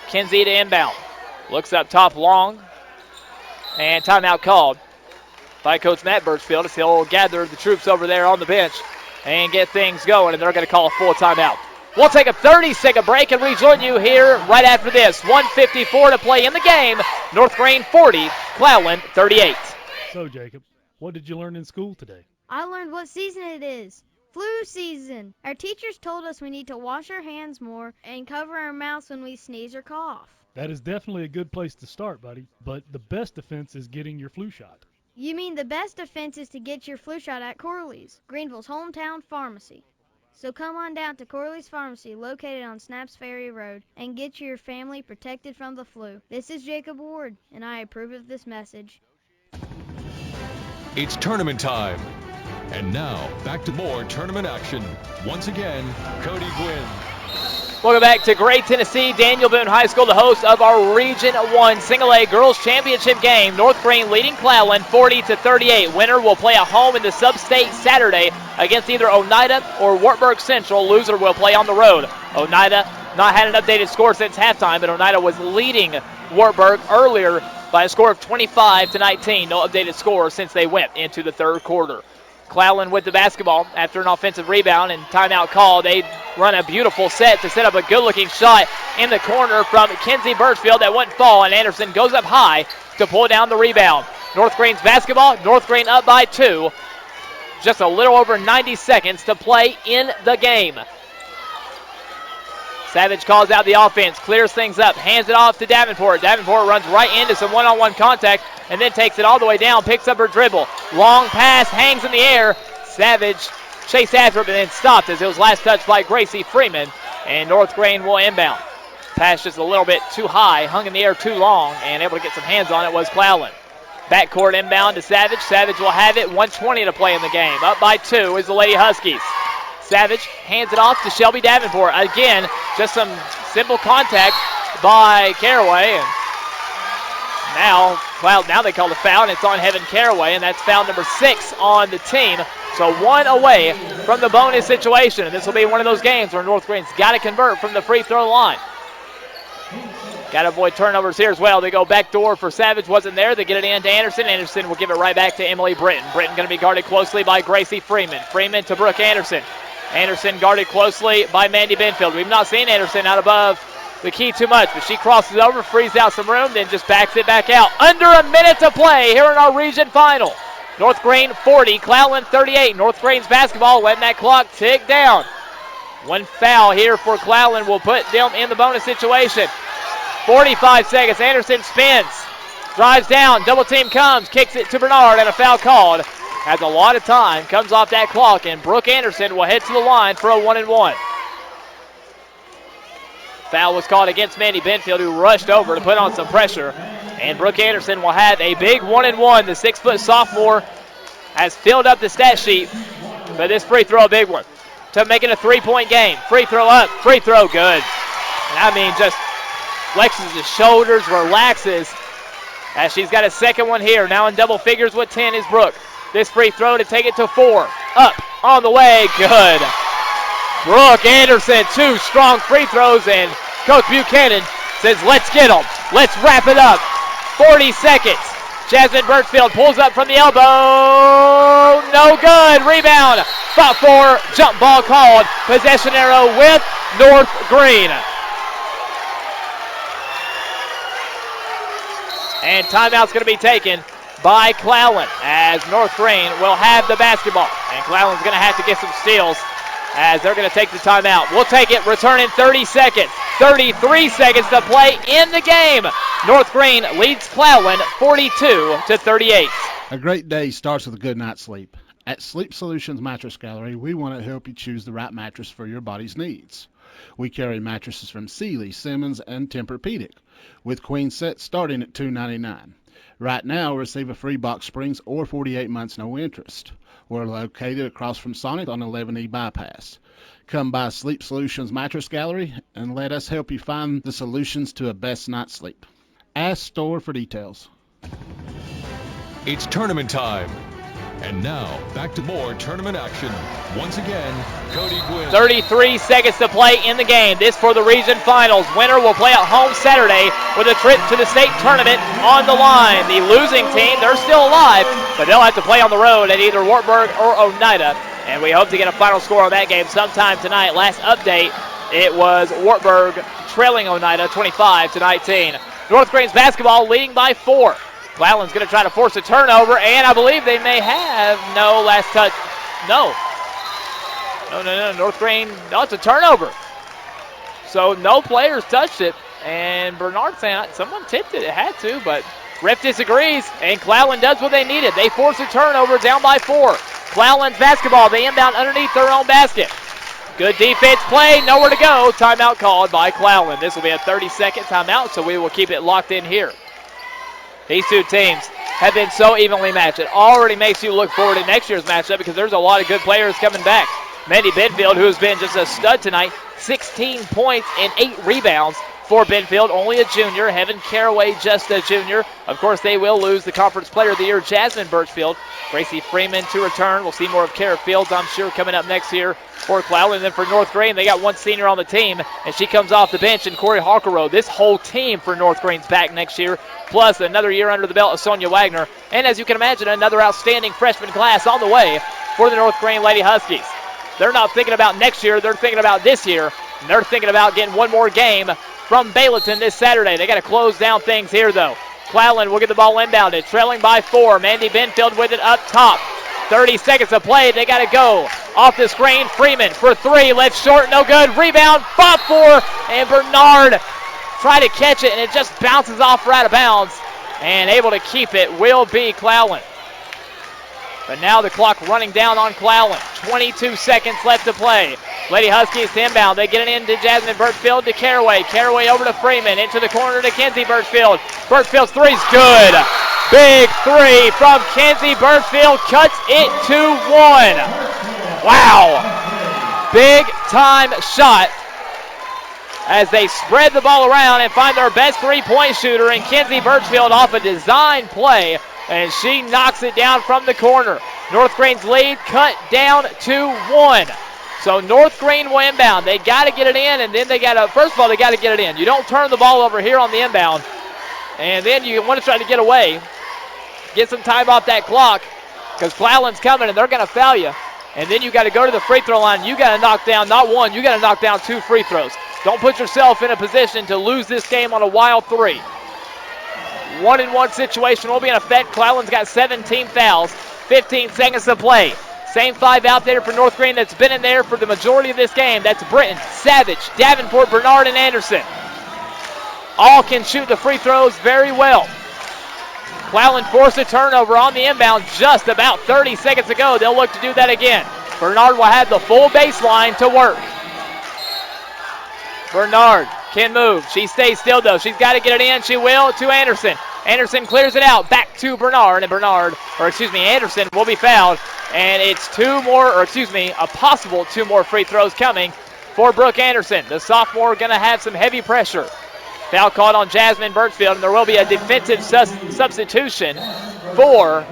Kinsey to inbound. Looks up top long. And timeout called by Coach Matt Birchfield as he'll gather the troops over there on the bench and get things going, and they're going to call a full timeout. We'll take a 30-second break and rejoin you here right after this. 1:54 to play in the game. North Greene 40, Cloudland 38. So, Jacob, what did you learn in school today? I learned what season it is. Flu season. Our teachers told us we need to wash our hands more and cover our mouths when we sneeze or cough. That is definitely a good place to start, buddy. But the best defense is getting your flu shot. You mean the best defense is to get your flu shot at Corley's, Greenville's hometown pharmacy. So come on down to Corley's Pharmacy, located on Snaps Ferry Road, and get your family protected from the flu. This is Jacob Ward, and I approve of this message. It's tournament time. And now, back to more tournament action. Once again, Cody Guinn. Welcome back to Gray, Tennessee. Daniel Boone High School, the host of our Region 1 Single A Girls Championship game. North Greene leading Cloudland 40-38. Winner will play at home in the sub-state Saturday against either Oneida or Wartburg Central. Loser will play on the road. Oneida not had an updated score since halftime, but Oneida was leading Wartburg earlier by a score of 25-19. No updated score since they went into the third quarter. Cloudland with the basketball after an offensive rebound and timeout call. They run a beautiful set to set up a good-looking shot in the corner from Kinsey Birchfield that wouldn't fall, and Anderson goes up high to pull down the rebound. North Greene's basketball. North Greene up by 2. Just a little over 90 seconds to play in the game. Savage calls out the offense, clears things up, hands it off to Davenport. Davenport runs right into some one-on-one contact and then takes it all the way down, picks up her dribble. Long pass, hangs in the air. Savage chased after it, but then stopped as it was last touched by Gracie Freeman, and North Greene will inbound. Pass just a little bit too high, hung in the air too long, and able to get some hands on it was Cloudland. Backcourt inbound to Savage. Savage will have it, 1:20 to play in the game. Up by 2 is the Lady Huskies. Savage hands it off to Shelby Davenport. Again, just some simple contact by Caraway. And now they call the foul, and it's on Heaven Caraway, and that's foul number 6 on the team. So 1 away from the bonus situation. And this will be one of those games where North Greene's got to convert from the free throw line. Got to avoid turnovers here as well. They go back door for Savage. Wasn't there. They get it in to Anderson. Anderson will give it right back to Emily Britton. Britton going to be guarded closely by Gracie Freeman. Freeman to Brooke Anderson. Anderson guarded closely by Mandy Benfield. We've not seen Anderson out above the key too much, but she crosses over, frees out some room, then just backs it back out. Under a minute to play here in our region final. North Greene 40, Cloudland 38. North Greene's basketball letting that clock tick down. One foul here for Cloudland will put them in the bonus situation. 45 seconds. Anderson spins, drives down, double team comes, kicks it to Bernard, and a foul called. Has a lot of time, comes off that clock, and Brooke Anderson will head to the line for a 1-and-1. Foul was called against Mandy Benfield, who rushed over to put on some pressure. And Brooke Anderson will have a big 1-and-1. The 6-foot sophomore has filled up the stat sheet, but this free throw a big one to make it a 3-point game. Free throw up, free throw good. And I mean, just flexes his shoulders, relaxes, as she's got a second one here. Now in double figures with 10 is Brooke. This free throw to take it to 4. Up, on the way, good. Brooke Anderson, 2 strong free throws, and Coach Buchanan says, let's get them. Let's wrap it up. 40 seconds. Jasmine Birchfield pulls up from the elbow. No good. Rebound. Fought for. Jump ball called. Possession arrow with North Greene. And timeout's going to be taken by Cloudland as North Greene will have the basketball. And Cloudland's going to have to get some steals as they're going to take the timeout. We'll take it. Return in 30 seconds. 33 seconds to play in the game. North Greene leads Cloudland 42-38. A great day starts with a good night's sleep. At Sleep Solutions Mattress Gallery, we want to help you choose the right mattress for your body's needs. We carry mattresses from Sealy, Simmons, and Tempur-Pedic, with queen sets starting at $299. Right now, receive a free box springs or 48 months no interest. We're located across from Sonic on 11E Bypass. Come by Sleep Solutions Mattress Gallery and let us help you find the solutions to a best night's sleep. Ask store for details. It's tournament time. And now, back to more tournament action. Once again, Cody Guinn. 33 seconds to play in the game. This for the region finals. Winner will play at home Saturday with a trip to the state tournament on the line. The losing team, they're still alive, but they'll have to play on the road at either Wartburg or Oneida. And we hope to get a final score on that game sometime tonight. Last update, it was Wartburg trailing Oneida 25-19. North Greene's basketball leading by 4. Cloudland's going to try to force a turnover, and I believe they may have no last touch. No. North Greene, no, it's a turnover. So no players touched it, and Bernard saying someone tipped it. It had to, but ref disagrees, and Cloudland does what they needed. They force a turnover down by 4. Cloudland's basketball, they inbound underneath their own basket. Good defense play, nowhere to go. Timeout called by Cloudland. This will be a 30-second timeout, so we will keep it locked in here. These two teams have been so evenly matched. It already makes you look forward to next year's matchup because there's a lot of good players coming back. Mandy Benfield, who's been just a stud tonight, 16 points and 8 rebounds for Benfield. Only a junior. Heaven Caraway, just a junior. Of course, they will lose the Conference Player of the Year, Jasmine Birchfield. Gracie Freeman to return. We'll see more of Kara Fields, I'm sure, coming up next year for Cloudland. And then for North Greene, they got one senior on the team, and she comes off the bench, and Corey Harkerow. This whole team for North Greene's back next year, plus another year under the belt of Sonia Wagner. And as you can imagine, another outstanding freshman class on the way for the North Greene Lady Huskies. They're not thinking about next year. They're thinking about this year, and they're thinking about getting one more game from Bayleton this Saturday. They got to close down things here, though. Cloudland will get the ball inbounded, trailing by 4. Mandy Benfield with it up top. 30 seconds to play. They got to go. Off the screen, Freeman for 3. Left short, no good. Rebound, fought for, and Bernard tried to catch it, and it just bounces off right out of bounds. And able to keep it will be Cloudland. But now the clock running down on Cloudland. 22 seconds left to play. Lady Huskies to inbound. They get it into Jasmine Birchfield to Caraway. Caraway over to Freeman. Into the corner to Kenzie Birchfield. Birchfield's three's good. Big 3 from Kenzie Birchfield. Cuts it to 1. Wow. Big time shot as they spread the ball around and find their best three-point shooter in Kenzie Birchfield off a design play. And she knocks it down from the corner. North Greene's lead cut down to 1. So North Greene will inbound. They got to get it in, and then they got to, first of all, they got to get it in. You don't turn the ball over here on the inbound, and then you want to try to get away. Get some time off that clock because Cloudland's coming, and they're going to foul you. And then you got to go to the free throw line. You got to knock down not 1, you got to knock down 2 free throws. Don't put yourself in a position to lose this game on a wild 3. 1-and-1 situation will be in effect. Cloudland's got 17 fouls, 15 seconds to play. Same 5 out there for North Greene that's been in there for the majority of this game. That's Britton, Savage, Davenport, Bernard, and Anderson. All can shoot the free throws very well. Cloudland forced a turnover on the inbound just about 30 seconds ago. They'll look to do that again. Bernard will have the full baseline to work. Bernard can move. She stays still, though. She's got to get it in. She will to Anderson. Anderson clears it out. Back to Bernard. And Anderson will be fouled. And it's a possible 2 more free throws coming for Brooke Anderson. The sophomore going to have some heavy pressure. Foul called on Jasmine Birchfield, and there will be a defensive substitution for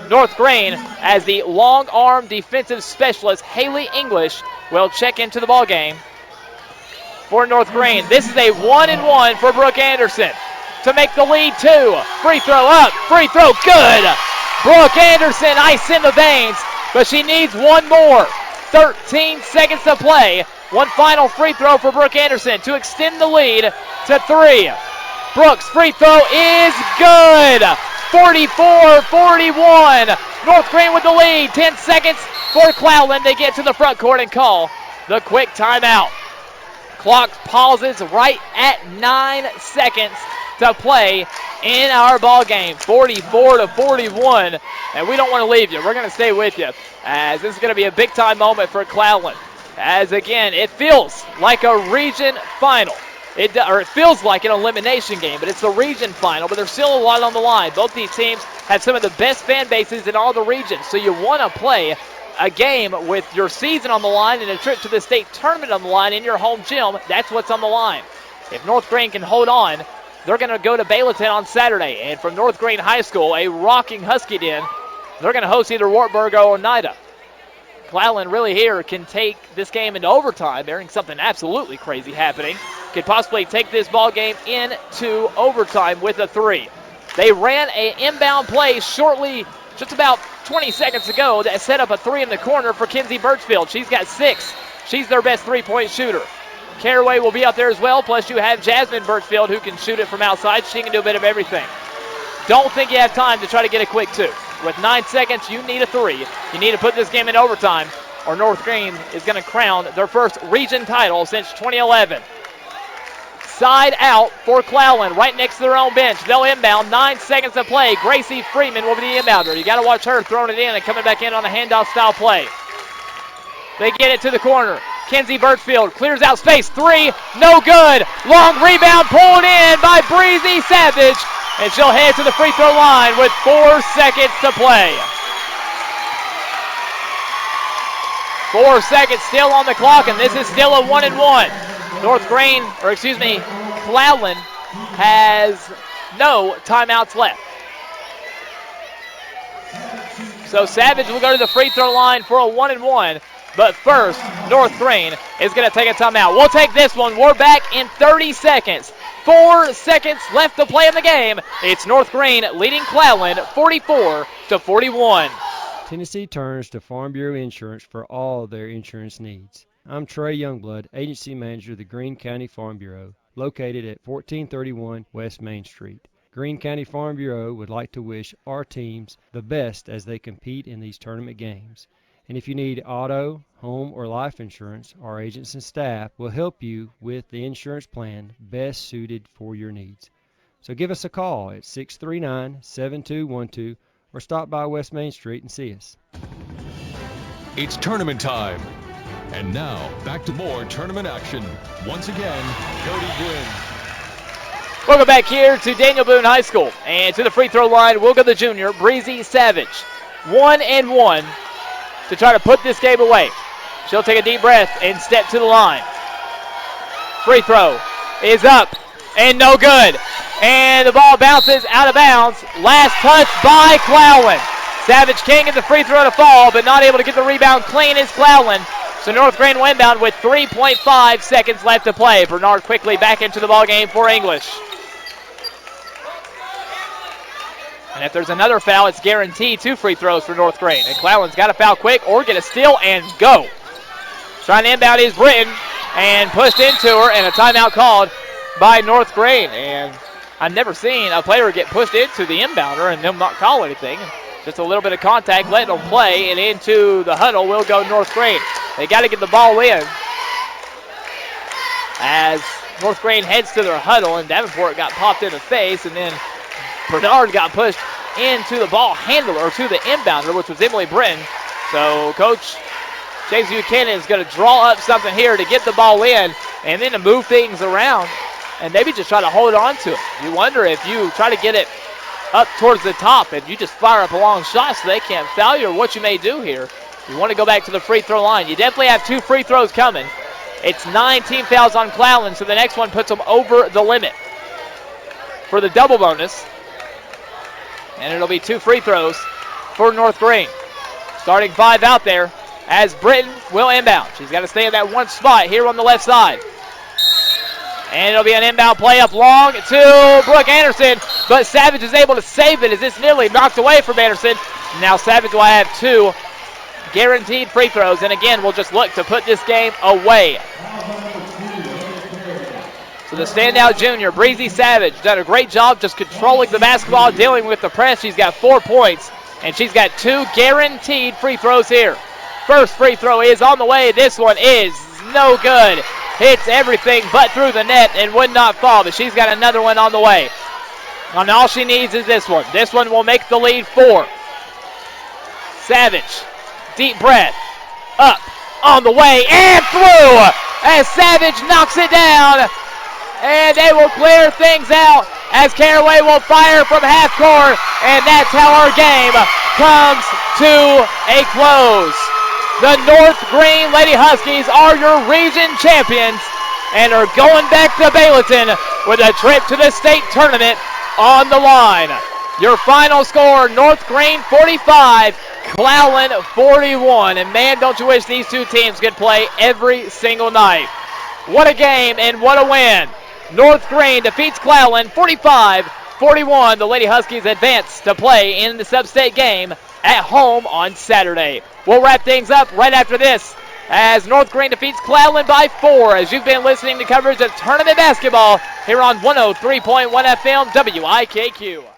North Greene as the long-arm defensive specialist, Haley English, will check into the ballgame for North Greene. This is a 1-and-1 for Brooke Anderson to make the lead 2. Free throw up, free throw good. Brooke Anderson, ice in the veins, but she needs one more. 13 seconds to play. One final free throw for Brooke Anderson to extend the lead to 3. Brooks' free throw is good. 44-41. North Greene with the lead. 10 seconds for Cloudland. They get to the front court and call the quick timeout. Clock pauses right at 9 seconds to play in our ball game. 44-41. And we don't want to leave you. We're going to stay with you as this is going to be a big time moment for Cloudland. As again, it feels like a region final. It feels like an elimination game, but it's the region final, but there's still a lot on the line. Both these teams have some of the best fan bases in all the regions, so you want to play a game with your season on the line and a trip to the state tournament on the line in your home gym. That's what's on the line. If North Greene can hold on, they're going to go to Bayleton on Saturday. And from North Greene High School, a rocking Husky Den, they're going to host either Wartburg or Oneida. Cloudland really here can take this game into overtime, bearing something absolutely crazy happening. Could possibly take this ball game into overtime with a 3. They ran an inbound play shortly, just about 20 seconds ago, that set up a 3 in the corner for Kenzie Birchfield. She's got 6. She's their best three-point shooter. Caraway will be out there as well, plus you have Jasmine Birchfield who can shoot it from outside. She can do a bit of everything. Don't think you have time to try to get a quick 2. With 9 seconds, you need a 3. You need to put this game in overtime, or North Greene is going to crown their first region title since 2011. Side out for Cloudland, right next to their own bench. They'll inbound, 9 seconds to play. Gracie Freeman will be the inbounder. You got to watch her throwing it in and coming back in on a handoff style play. They get it to the corner. Kenzie Birchfield clears out space. 3, no good. Long rebound pulled in by Breezy Savage. And she'll head to the free throw line with 4 seconds to play. 4 seconds still on the clock, and this is still a 1-and-1. Cloudland has no timeouts left. So Savage will go to the free throw line for a 1-and-1. But first, North Greene is going to take a timeout. We'll take this one. We're back in 30 seconds. 4 seconds left to play in the game. It's North Greene leading Cloudland 44-41. Tennessee turns to Farm Bureau Insurance for all their insurance needs. I'm Trey Youngblood, Agency Manager of the Greene County Farm Bureau, located at 1431 West Main Street. Greene County Farm Bureau would like to wish our teams the best as they compete in these tournament games. And if you need auto, home, or life insurance, our agents and staff will help you with the insurance plan best suited for your needs. So give us a call at 639-7212 or stop by West Main Street and see us. It's tournament time. And now, back to more tournament action. Once again, Cody Guinn. Welcome back here to Daniel Boone High School. And to the free throw line, will go the junior, Breezy Savage. 1-and-1. To try to put this game away. She'll take a deep breath and step to the line. Free throw is up and no good. And the ball bounces out of bounds. Last touch by Cloudland. Savage can't get the free throw to fall, but not able to get the rebound clean is Cloudland. So North Greene will inbound with 3.5 seconds left to play. Bernard quickly back into the ball game for English. And if there's another foul, it's guaranteed 2 free throws for North Greene. And Cloudland's got to foul quick or get a steal and go. Trying to inbound is Britton and pushed into her, and a timeout called by North Greene. And I've never seen a player get pushed into the inbounder and them not call anything. Just a little bit of contact, letting them play, and into the huddle will go North Greene. They got to get the ball in as North Greene heads to their huddle, and Davenport got popped in the face, and then Bernard got pushed into the ball handler, or to the inbounder, which was Emily Britton. So Coach James Buchanan is going to draw up something here to get the ball in and then to move things around and maybe just try to hold on to it. You wonder if you try to get it up towards the top and you just fire up a long shot so they can't foul you, or what you may do here. You want to go back to the free throw line. You definitely have 2 free throws coming. It's 9 team fouls on Cloudland, so the next one puts them over the limit for the double bonus. And it'll be 2 free throws for North Greene. Starting 5 out there as Britton will inbound. She's got to stay in that one spot here on the left side. And it'll be an inbound play up long to Brooke Anderson, but Savage is able to save it as it's nearly knocked away from Anderson. Now Savage will have 2 guaranteed free throws, and again, we'll just look to put this game away. So the standout junior, Breezy Savage, done a great job just controlling the basketball, dealing with the press. She's got 4 points, and she's got 2 guaranteed free throws here. First free throw is on the way. This one is no good. Hits everything but through the net and would not fall, but she's got another one on the way. And all she needs is this one. This one will make the lead 4. Savage, deep breath, up, on the way, and through! As Savage knocks it down, and they will clear things out as Caraway will fire from half court, and that's how our game comes to a close. The North Greene Lady Huskies are your region champions and are going back to Bayleton with a trip to the state tournament on the line. Your final score, North Greene 45, Cloudland 41. And man, don't you wish these 2 teams could play every single night. What a game and what a win. North Greene defeats Cloudland 45-41. The Lady Huskies advance to play in the sub-state game at home on Saturday. We'll wrap things up right after this as North Greene defeats Cloudland by 4 as you've been listening to coverage of tournament basketball here on 103.1 FM WIKQ.